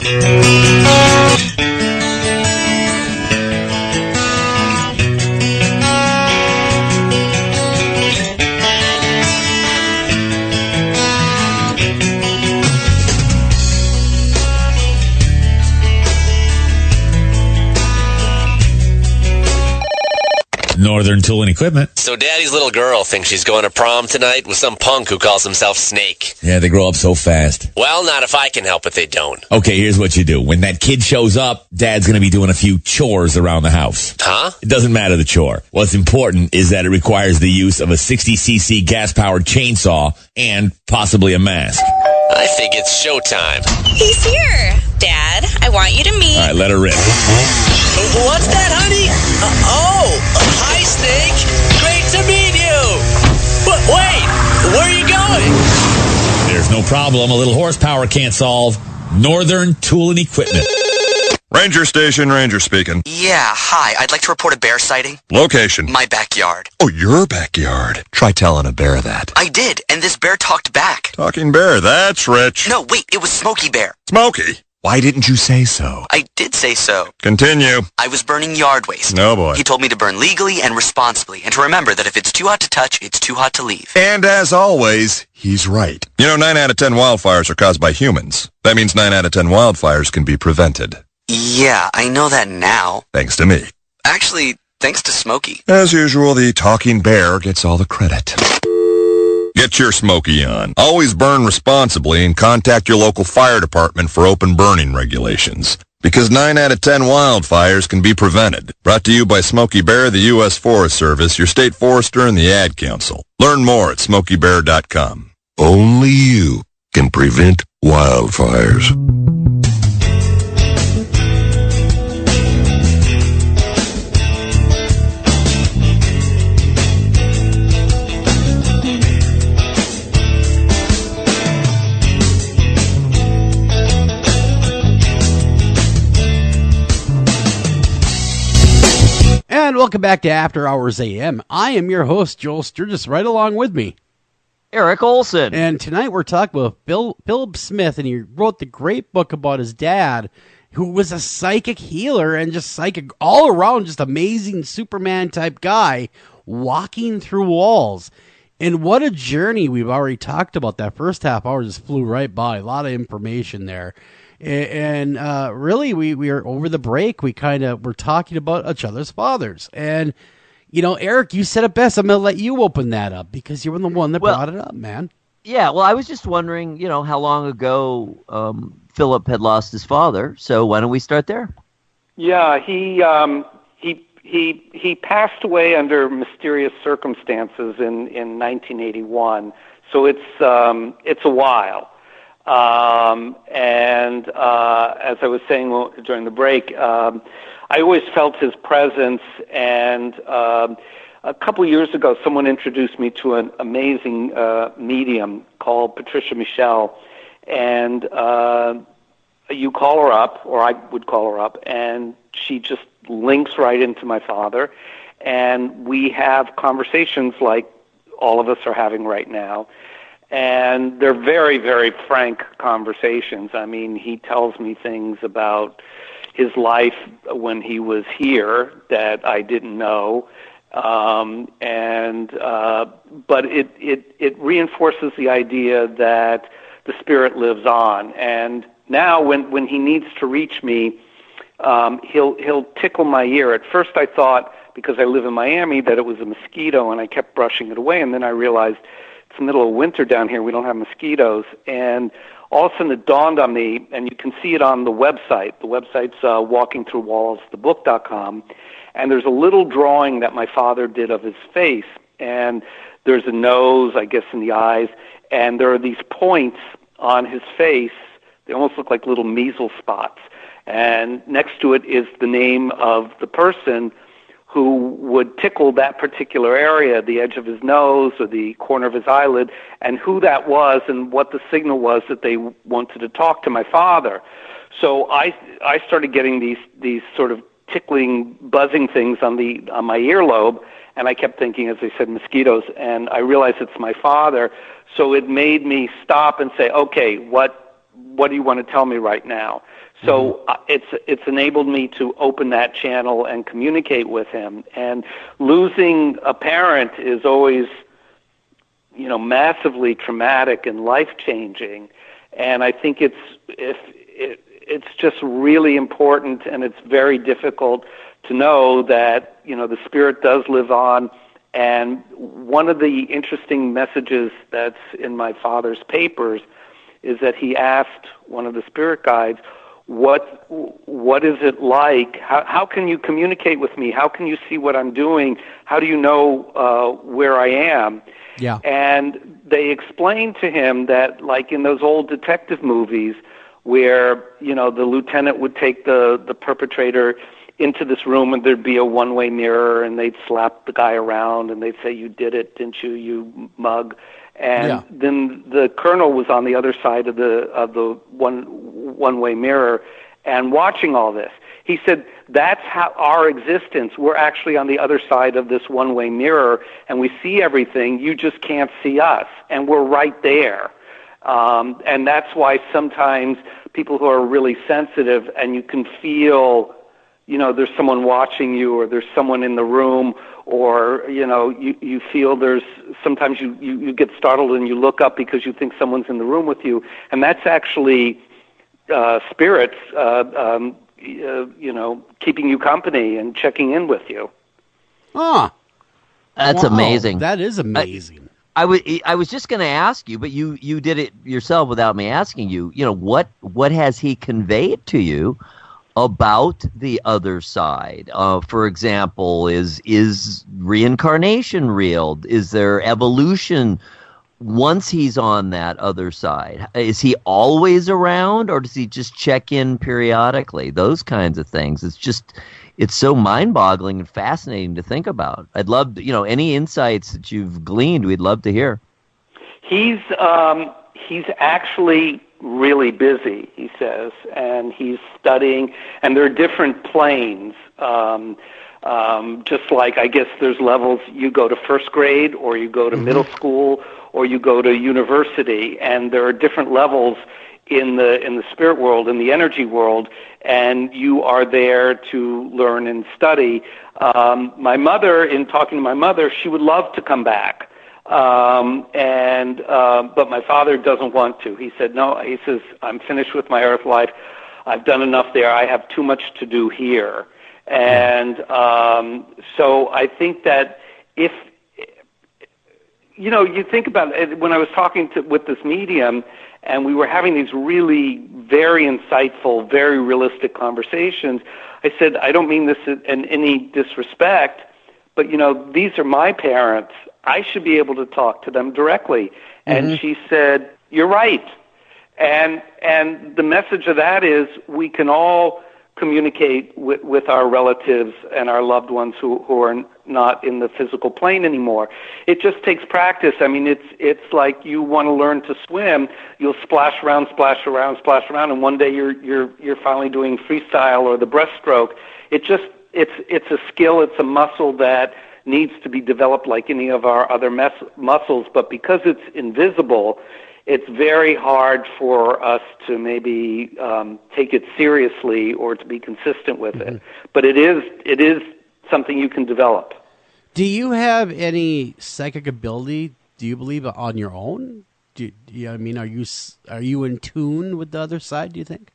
Northern Tool and Equipment. So Daddy's little girl thinks she's going to prom tonight with some punk who calls himself Snake. Yeah, they grow up so fast. Well, not if I can help it, they don't. Okay, here's what you do. When that kid shows up, Dad's going to be doing a few chores around the house. Huh? It doesn't matter the chore. What's important is that it requires the use of a 60cc gas-powered chainsaw and possibly a mask. I think it's showtime. He's here. Dad, I want you to meet... All right, let her rip. What's that, honey? Hi, Snake. Great to meet you. But wait, where are you going? There's no problem a little horsepower can't solve. Northern Tool and Equipment. Ranger Station, Ranger speaking. Yeah, hi. I'd like to report a bear sighting. Location. My backyard. Oh, your backyard. Try telling a bear that. I did, and this bear talked back. Talking bear, that's rich. No, wait, it was Smokey Bear. Smokey? Why didn't you say so? I did say so. Continue. I was burning yard waste. No, boy. He told me to burn legally and responsibly, and to remember that if it's too hot to touch, it's too hot to leave. And as always, he's right. You know, 9 out of 10 wildfires are caused by humans. That means 9 out of 10 wildfires can be prevented. Yeah, I know that now. Thanks to me. Actually, thanks to Smokey. As usual, the talking bear gets all the credit. Get your Smokey on. Always burn responsibly and contact your local fire department for open burning regulations. Because 9 out of 10 wildfires can be prevented. Brought to you by Smokey Bear, the U.S. Forest Service, your state forester, and the Ad Council. Learn more at smokeybear.com. Only you can prevent wildfires. And welcome back to After Hours AM. I am your host, Joel Sturgis, right along with me, Eric Olson. And tonight we're talking with Philip Smith, and he wrote the great book about his dad, who was a psychic healer and just psychic all around, just amazing Superman-type guy walking through walls. And what a journey. We've already talked about that. First half hour just flew right by. A lot of information there. And really, we are over the break. We kind of were talking about each other's fathers. And, you know, Eric, you said it best. I'm going to let you open that up because you were the one that brought it up, man. Yeah, well, I was just wondering, you know, how long ago Philip had lost his father. So why don't we start there? Yeah, he passed away under mysterious circumstances in 1981. So it's a while. And as I was saying during the break, I always felt his presence. And a couple years ago, someone introduced me to an amazing medium called Patricia Michelle. And you call her up, or I would call her up, and she just links right into my father. And we have conversations like all of us are having right now. And they're very, very frank conversations. I mean, he tells me things about his life when he was here that I didn't know. But it reinforces the idea that the spirit lives on. And now when he needs to reach me, he'll tickle my ear. At first I thought, because I live in Miami, that it was a mosquito, and I kept brushing it away. And then I realized it's the middle of winter down here. We don't have mosquitoes. And all of a sudden it dawned on me, and you can see it on the website. The website's walkingthroughwallsthebook.com. And there's a little drawing that my father did of his face. And there's a nose, I guess, in the eyes. And there are these points on his face. They almost look like little measles spots. And next to it is the name of the person who would tickle that particular area, the edge of his nose or the corner of his eyelid, and who that was and what the signal was that they wanted to talk to my father. So I started getting these sort of tickling, buzzing things on my earlobe, and I kept thinking, as I said, mosquitoes, and I realized it's my father. So it made me stop and say, okay, what do you want to tell me right now? So it's enabled me to open that channel and communicate with him. And losing a parent is always, you know, massively traumatic and life-changing. And I think it's just really important, and it's very difficult to know that, you know, the spirit does live on. And one of the interesting messages that's in my father's papers is that he asked one of the spirit guides, what is it like? How can you communicate with me? How can you see what I'm doing? How do you know where I am? Yeah. And they explained to him that, like in those old detective movies where, you know, the lieutenant would take the perpetrator into this room and there'd be a one-way mirror and they'd slap the guy around and they'd say, you did it, didn't you, you mug? And then the colonel was on the other side of the one-way mirror and watching all this. He said, that's how our existence, we're actually on the other side of this one-way mirror, and we see everything, you just can't see us, and we're right there. And that's why sometimes people who are really sensitive, and you can feel, there's someone watching you, or there's someone in the room, or, you feel sometimes you get startled and you look up because you think someone's in the room with you, and that's actually spirits, keeping you company and checking in with you. That's amazing. That is amazing. I was just going to ask you, but you did it yourself without me asking you. What has he conveyed to you about the other side? For example, is reincarnation real? Is there evolution once he's on that other side? Is he always around, or does he just check in periodically? Those kinds of things. It's so mind-boggling and fascinating to think about. I'd love, any insights that you've gleaned, we'd love to hear. He's actually really busy, he says, and he's studying, and there are different planes. Just like, I guess there's levels, you go to first grade, or you go to middle school, or you go to university, and there are different levels in the spirit world, in the energy world, and you are there to learn and study. My mother, in talking to my mother, she would love to come back, but my father doesn't want to. He said, no, he says, I'm finished with my earth life. I've done enough there. I have too much to do here. And so I think that if, you think about it, when I was talking with this medium, and we were having these really very insightful, very realistic conversations, I said, I don't mean this in any disrespect, but, these are my parents. I should be able to talk to them directly. And she said, you're right. And the message of that is we can all communicate with our relatives and our loved ones who are not in the physical plane anymore. It just takes practice. I mean, it's like you want to learn to swim. You'll splash around, and one day you're finally doing freestyle or the breaststroke. It's a skill. It's a muscle that needs to be developed like any of our other muscles. But because it's invisible, it's very hard for us to maybe take it seriously or to be consistent with it. But it is something you can develop. Do you have any psychic ability, do you believe, on your own? Are you in tune with the other side, do you think?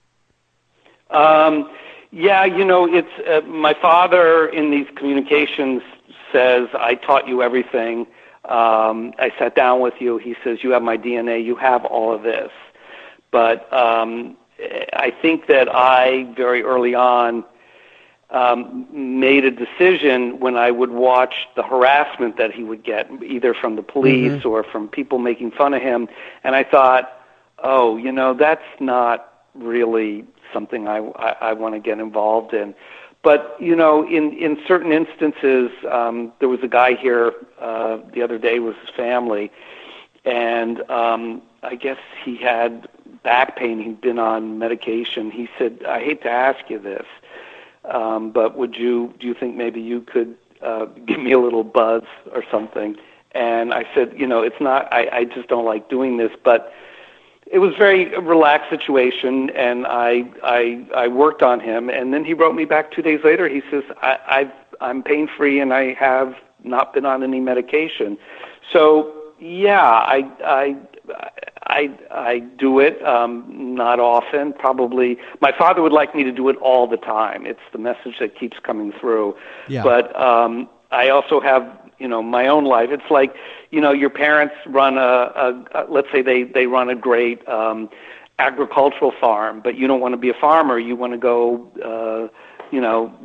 Yeah, it's my father in these communications says, I taught you everything. I sat down with you. He says, you have my DNA. You have all of this. But I think that I, very early on, made a decision when I would watch the harassment that he would get, either from the police or from people making fun of him. And I thought, that's not really something I want to get involved in. But, in certain instances, there was a guy here the other day with his family, and I guess he had back pain. He'd been on medication. He said, I hate to ask you this, but do you think maybe you could give me a little buzz or something? And I said, it's not, I just don't like doing this, but it was a very relaxed situation, and I worked on him, and then he wrote me back 2 days later. He says, I'm pain-free, and I have not been on any medication. So, yeah, I do it, not often, probably. My father would like me to do it all the time. It's the message that keeps coming through. Yeah. But I also have, my own life. It's like, your parents run let's say they run a great agricultural farm, but you don't want to be a farmer. You want to go,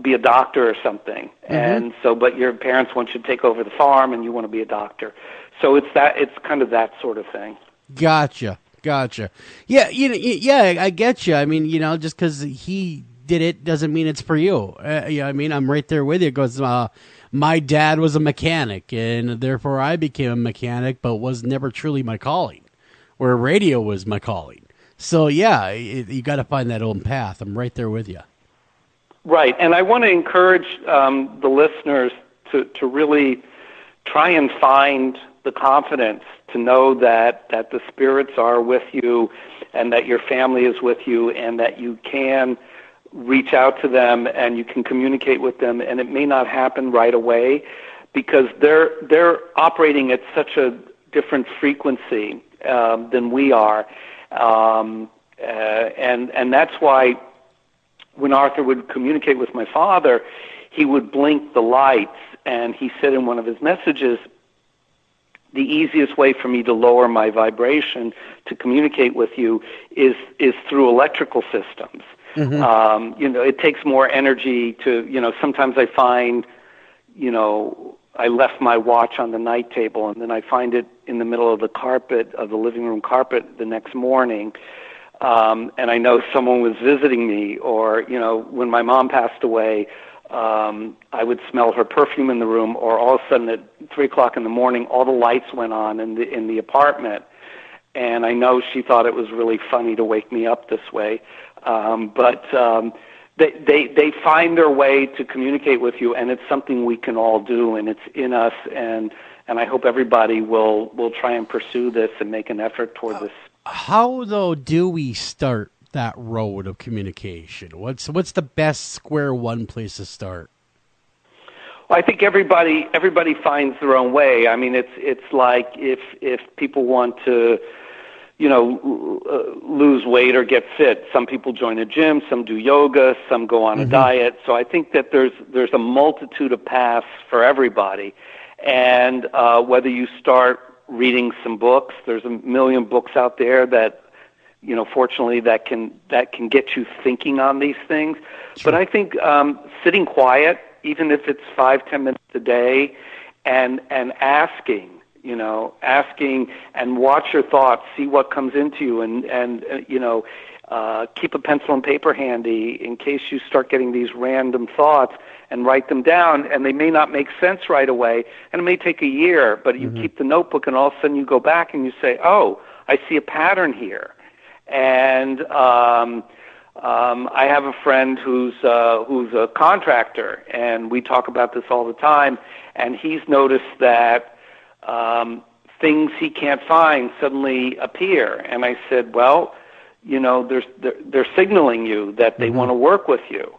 be a doctor or something. And so, but your parents want you to take over the farm, and you want to be a doctor. So it's kind of that sort of thing. Gotcha. Yeah, I get you. I mean, just because he did it doesn't mean it's for you. I'm right there with you. Because my dad was a mechanic, and therefore I became a mechanic, but was never truly my calling, where radio was my calling. So, yeah, you got to find that own path. I'm right there with you. Right, and I want to encourage the listeners to really try and find the confidence to know that the spirits are with you and that your family is with you and that you can reach out to them and you can communicate with them, and it may not happen right away because they're operating at such a different frequency than we are, and that's why when Arthur would communicate with my father, he would blink the lights, and he said in one of his messages, the easiest way for me to lower my vibration to communicate with you is through electrical systems. Mm-hmm. It takes more energy to, sometimes I find, I left my watch on the night table and then I find it in the middle of the living room carpet the next morning. And I know someone was visiting me, or, when my mom passed away, I would smell her perfume in the room, or all of a sudden at 3 o'clock in the morning, all the lights went on in the apartment. And I know she thought it was really funny to wake me up this way. But they find their way to communicate with you, and it's something we can all do, and it's in us, and I hope everybody will try and pursue this and make an effort toward this. How, though, do we start that road of communication? What's the best square one place to start? Well, I think everybody finds their own way. I mean, it's like if people want to, lose weight or get fit. Some people join a gym, some do yoga, some go on a diet. So I think that there's a multitude of paths for everybody. And whether you start reading some books, there's a million books out there that, fortunately that can get you thinking on these things. Sure. But I think sitting quiet, even if it's 5-10 minutes a day, and asking and watch your thoughts, see what comes into you, and keep a pencil and paper handy in case you start getting these random thoughts, and write them down, and they may not make sense right away, and it may take a year, but you keep the notebook, and all of a sudden you go back and you say, oh, I see a pattern here. And I have a friend who's a contractor, and we talk about this all the time, and he's noticed that things he can't find suddenly appear. And I said, well, they're signaling you that they want to work with you.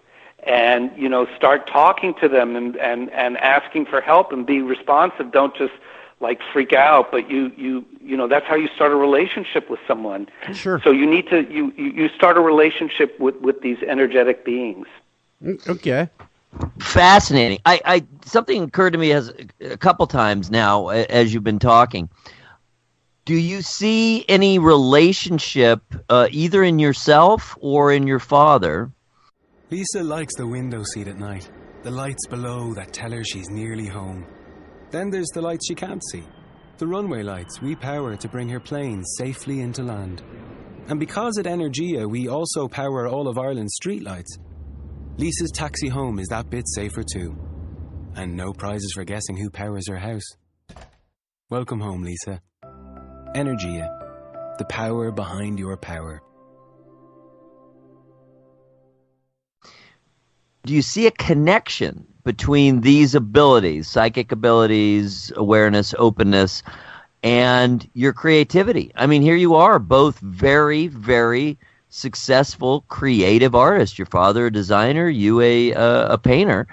And, start talking to them and asking for help and be responsive. Don't just freak out, but you that's how you start a relationship with someone. Sure. So you need to, you start a relationship with these energetic beings. Okay. Fascinating. I something occurred to me a couple times now as you've been talking. Do you see any relationship either in yourself or in your father? Lisa likes the window seat at night. The lights below that tell her she's nearly home. Then there's the lights she can't see. The runway lights we power to bring her planes safely into land. And because at Energia we also power all of Ireland's streetlights, Lisa's taxi home is that bit safer too. And no prizes for guessing who powers her house. Welcome home, Lisa. Energia, the power behind your power. Do you see a connection between these abilities, psychic abilities, awareness, openness, and your creativity? I mean, here you are, both very, very successful creative artists. Your father a designer, you a painter,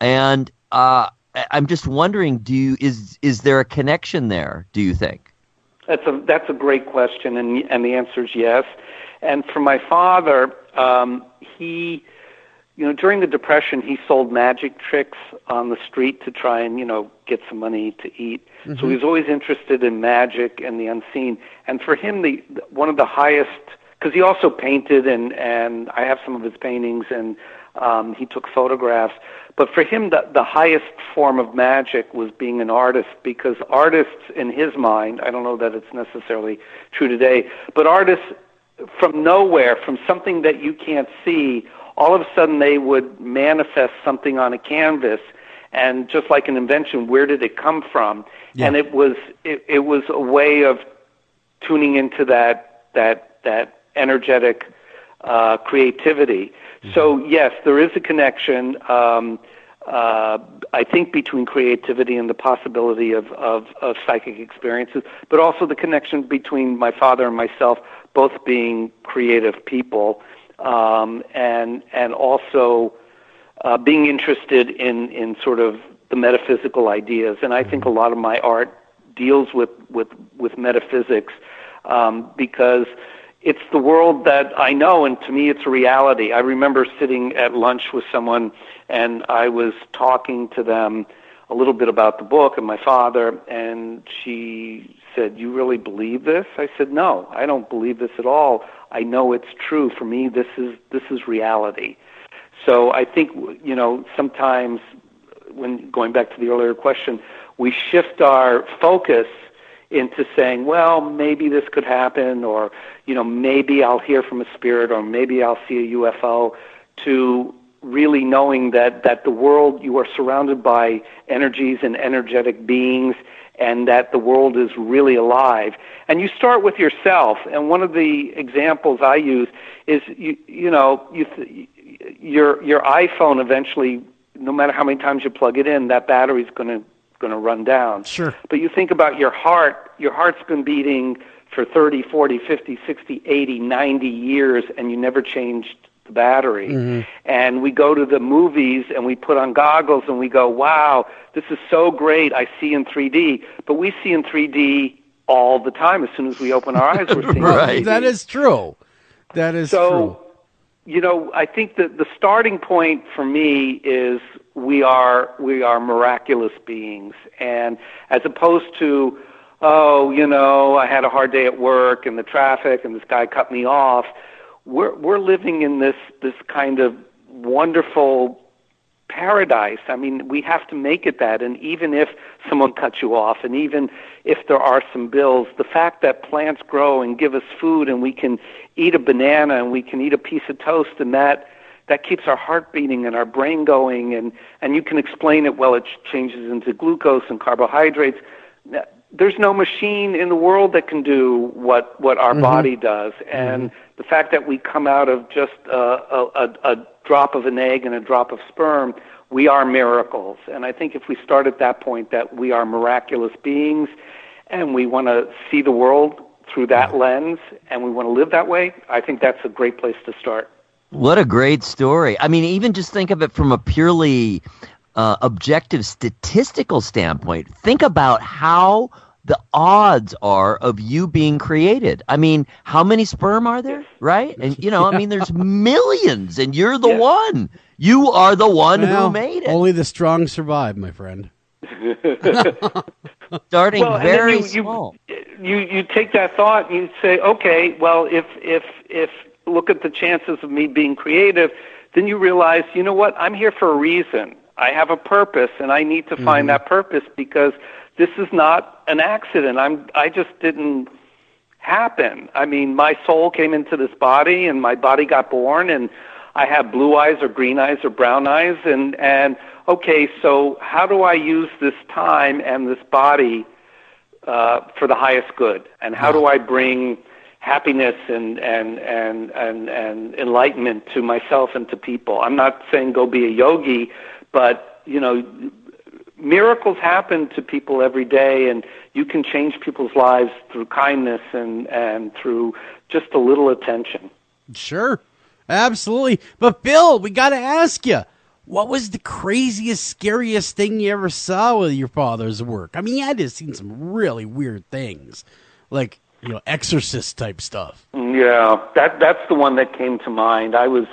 and I'm just wondering, is there a connection there, do you think? That's a great question, and the answer is yes. And for my father, he, during the Depression, he sold magic tricks on the street to try and, get some money to eat. Mm-hmm. So he was always interested in magic and the unseen. And for him, one of the highest, because he also painted, and I have some of his paintings, and he took photographs. But for him, the highest form of magic was being an artist, because artists, in his mind, I don't know that it's necessarily true today, but artists from nowhere, from something that you can't see, all of a sudden they would manifest something on a canvas, and just like an invention, where did it come from? Yeah. And it was a way of tuning into that energetic creativity. So yes, there is a connection. I think between creativity and the possibility of psychic experiences, but also the connection between my father and myself, both being creative people, and also being interested in sort of the metaphysical ideas. And I think a lot of my art deals with metaphysics, because it's the world that I know, and to me it's a reality. I remember sitting at lunch with someone, and I was talking to them a little bit about the book and my father, and she said, "You really believe this?" I said, "No, I don't believe this at all. I know it's true. For me, this is reality." So I think, sometimes, when going back to the earlier question, we shift our focus into saying, well, maybe this could happen, or, maybe I'll hear from a spirit, or maybe I'll see a UFO, to really knowing that the world, you are surrounded by energies and energetic beings, and that the world is really alive. And you start with yourself. And one of the examples I use is, your iPhone eventually, no matter how many times you plug it in, that battery's going to run down. Sure. But you think about your heart. Your heart's been beating for 30, 40, 50, 60, 80, 90 years, and you never changed the battery. Mm-hmm. And we go to the movies, and we put on goggles, and we go, wow, this is so great, I see in 3D. But we see in 3D all the time. As soon as we open our eyes, we're seeing right. That is true. That is true. I think that the starting point for me is we are miraculous beings, and as opposed to, I had a hard day at work and the traffic and this guy cut me off, we're living in this kind of wonderful paradise. I mean, we have to make it that, and even if someone cuts you off, and even if there are some bills, the fact that plants grow and give us food, and we can eat a banana and we can eat a piece of toast, and that keeps our heart beating and our brain going, and you can explain it, well, it changes into glucose and carbohydrates. There's no machine in the world that can do what our body does. And the fact that we come out of just a drop of an egg and a drop of sperm, we are miracles. And I think if we start at that point, that we are miraculous beings, and we want to see the world through that lens, and we want to live that way, I think that's a great place to start. What a great story. I mean, even just think of it from a purely objective statistical standpoint. Think about how the odds are of you being created. I mean, how many sperm are there, right? And, there's millions, and you're the one. You are the one who made it. Only the strong survive, my friend. Starting very small. You take that thought and you say, okay, well, if look at the chances of me being creative, then you realize, you know what, I'm here for a reason. I have a purpose, and I need to find that purpose, because this is not an accident. I just didn't happen. I mean, my soul came into this body, and my body got born, and I have blue eyes or green eyes or brown eyes, and okay, so how do I use this time and this body for the highest good? And how do I bring happiness and enlightenment to myself and to people? I'm not saying go be a yogi, but, miracles happen to people every day, and you can change people's lives through kindness and through just a little attention. Sure. Absolutely. But, Bill, we got to ask you, what was the craziest, scariest thing you ever saw with your father's work? I mean, you had to have seen some really weird things, like, exorcist type stuff. Yeah, that's the one that came to mind. I was,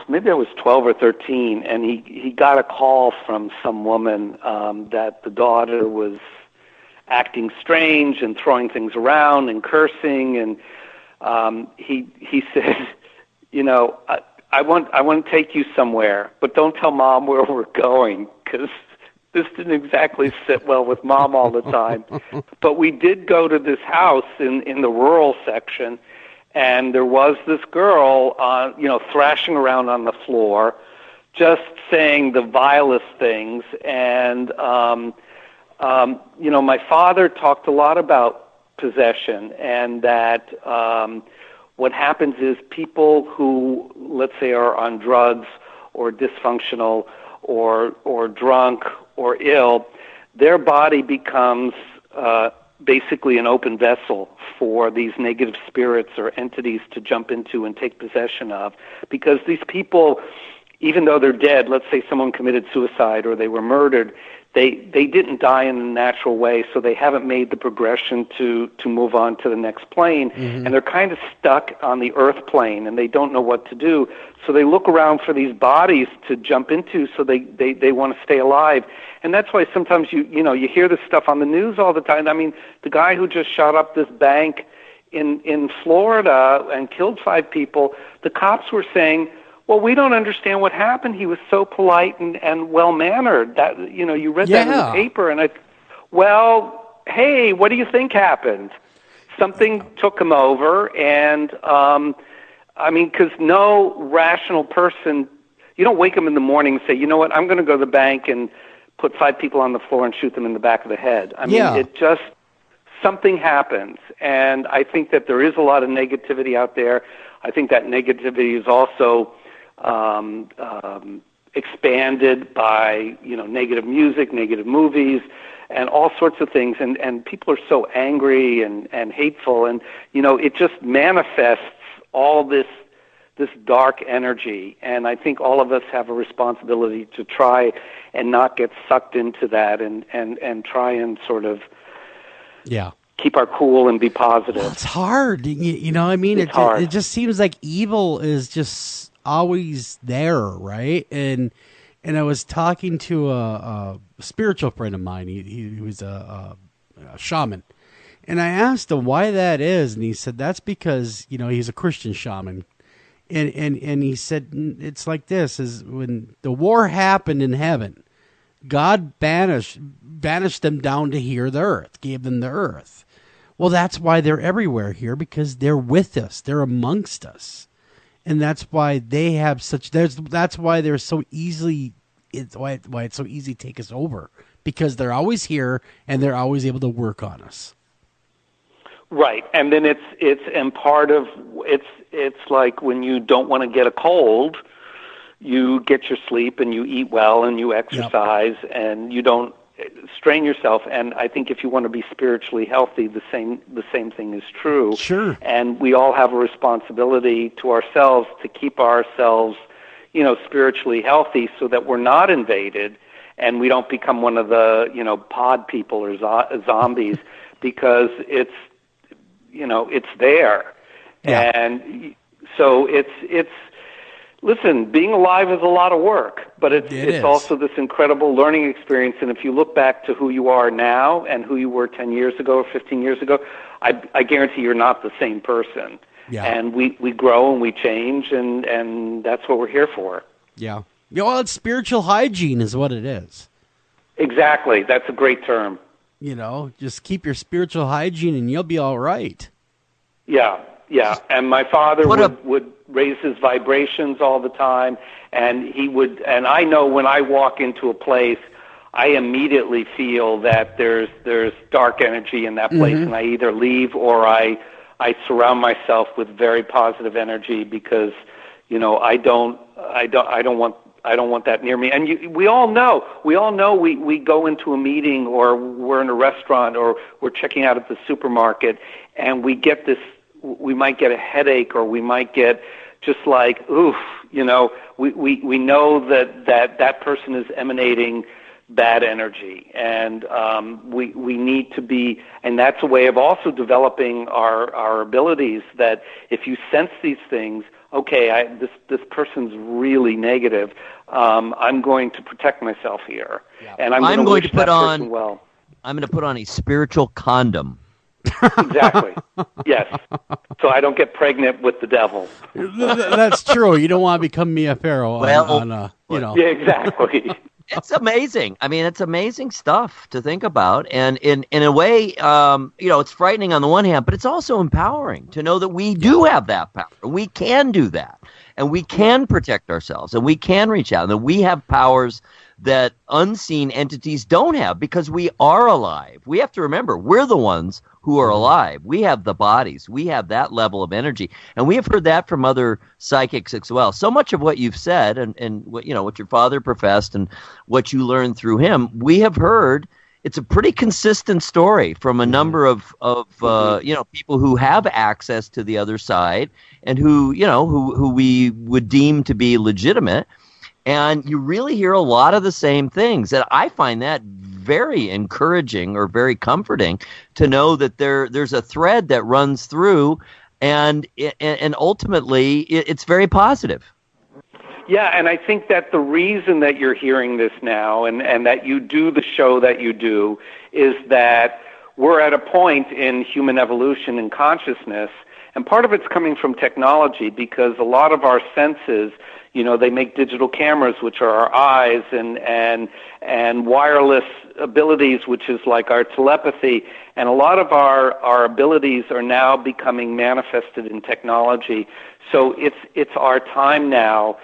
maybe I was 12 or 13, and he got a call from some woman that the daughter was acting strange and throwing things around and cursing, and he said, I want to take you somewhere, but don't tell Mom where we're going, because this didn't exactly sit well with Mom all the time. But we did go to this house in the rural section, and there was this girl, thrashing around on the floor, just saying the vilest things. And, my father talked a lot about possession, and that what happens is people who, let's say, are on drugs or dysfunctional or drunk or ill, their body becomes basically an open vessel for these negative spirits or entities to jump into and take possession of. Because these people, even though they're dead, let's say someone committed suicide or they were murdered, they didn't die in a natural way, so they haven't made the progression to move on to the next plane, and they're kind of stuck on the earth plane, and they don't know what to do. So they look around for these bodies to jump into, so they want to stay alive. And that's why sometimes you hear this stuff on the news all the time. I mean, the guy who just shot up this bank in Florida and killed 5 people, the cops were saying, well, we don't understand what happened. He was so polite and well-mannered. That, you read that in the paper, and hey, what do you think happened? Something took him over, and, because no rational person, you don't wake up in the morning and say, you know what, I'm going to go to the bank and put 5 people on the floor and shoot them in the back of the head. It just, something happens, and I think that there is a lot of negativity out there. I think that negativity is also expanded by negative music, negative movies, and all sorts of things, and people are so angry and hateful, and it just manifests all this dark energy, and I think all of us have a responsibility to try and not get sucked into that, and try and sort of keep our cool and be positive. Well, it's hard, It's hard. It just seems like evil is just always there, right? And I was talking to a spiritual friend of mine. He was a shaman, and I asked him why that is, and he said that's because he's a Christian shaman, and he said it's like this: is when the war happened in heaven, God banished them down to here, the earth, gave them the earth. Well, that's why they're everywhere here, because they're with us, they're amongst us. And that's why they have such. That's why they're so easily. It's why it's so easy to take us over, because they're always here and they're always able to work on us. Right, and then it's like when you don't want to get a cold, you get your sleep and you eat well and you exercise and you don't strain yourself. And I think if you want to be spiritually healthy, the same thing is true. Sure. And we all have a responsibility to ourselves to keep ourselves, spiritually healthy, so that we're not invaded and we don't become one of the, pod people or zombies, because it's there. Yeah. And so it's listen, being alive is a lot of work, but it's also this incredible learning experience. And if you look back to who you are now and who you were 10 years ago or 15 years ago, I guarantee you're not the same person. Yeah. And we grow and we change, and that's what we're here for. Yeah. Well, it's spiritual hygiene is what it is. Exactly. That's a great term. Just keep your spiritual hygiene and you'll be all right. Yeah. Yeah, and my father would raise his vibrations all the time, and and I know when I walk into a place, I immediately feel that there's dark energy in that place, and I either leave or I surround myself with very positive energy, because I don't want that near me. And we all know we go into a meeting, or we're in a restaurant, or we're checking out at the supermarket, and we get this. We might get a headache, or we might get just like, oof, we know that person is emanating bad energy, and we need to be, and that's a way of also developing our abilities, that if you sense these things, okay, this person's really negative, I'm going to protect myself here, and I'm going to put on well. I'm going to put on a spiritual condom. Exactly. Yes. So I don't get pregnant with the devil. That's true. You don't want to become Mia Farrow. Yeah, exactly. It's amazing. I mean, it's amazing stuff to think about. And in a way, it's frightening on the one hand, but it's also empowering to know that we do have that power. We can do that. And we can protect ourselves. And we can reach out. And that we have powers that unseen entities don't have, because we are alive. We have to remember, we're the ones who are alive. We have the bodies. We have that level of energy. And we have heard that from other psychics as well. So much of what you've said and what, what your father professed and what you learned through him, we have heard. It's a pretty consistent story from a number of people who have access to the other side and who we would deem to be legitimate. And you really hear a lot of the same things. And I find that very encouraging or very comforting to know that there's a thread that runs through, and ultimately it's very positive. Yeah, and I think that the reason that you're hearing this now and that you do the show that you do is that we're at a point in human evolution and consciousness, and part of it's coming from technology, because a lot of our senses, they make digital cameras, which are our eyes, and wireless abilities, which is like our telepathy, and a lot of our abilities are now becoming manifested in technology. So it's our time now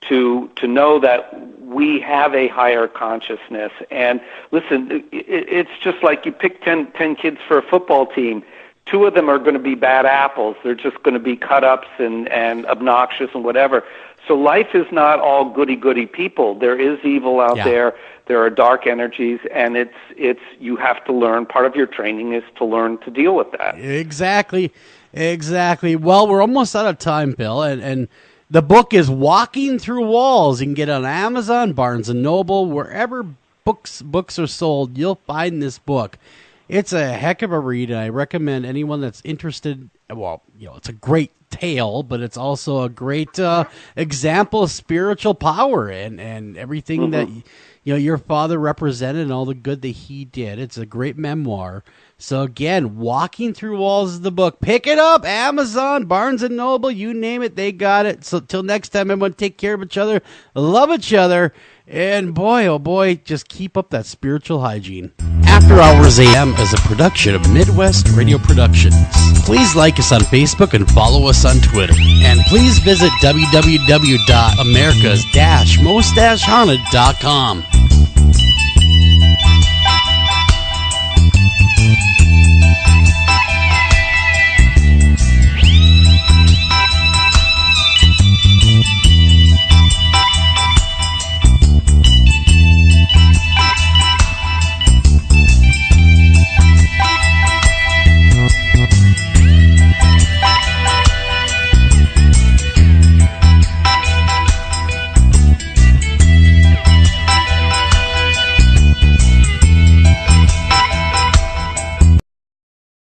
to know that we have a higher consciousness. And listen, it's just like you pick 10 kids for a football team. 2 of them are going to be bad apples. They're just going to be cut-ups and obnoxious and whatever. So life is not all goody-goody people. There is evil out there. There are dark energies, and it's you have to learn. Part of your training is to learn to deal with that. Exactly. Well, we're almost out of time, Bill, and the book is Walking Through Walls. You can get it on Amazon, Barnes & Noble, wherever books are sold, you'll find this book. It's a heck of a read, and I recommend anyone that's interested. Well, it's a great tale, but it's also a great example of spiritual power and everything that your father represented and all the good that he did. It's a great memoir. So again, Walking Through Walls is the book. Pick it up, Amazon, Barnes & Noble, you name it, they got it. So till next time, everyone, take care of each other, love each other, and boy, oh boy, just keep up that spiritual hygiene. After Hours AM is a production of Midwest Radio Productions. Please like us on Facebook and follow us on Twitter. And please visit www.americas-most-haunted.com.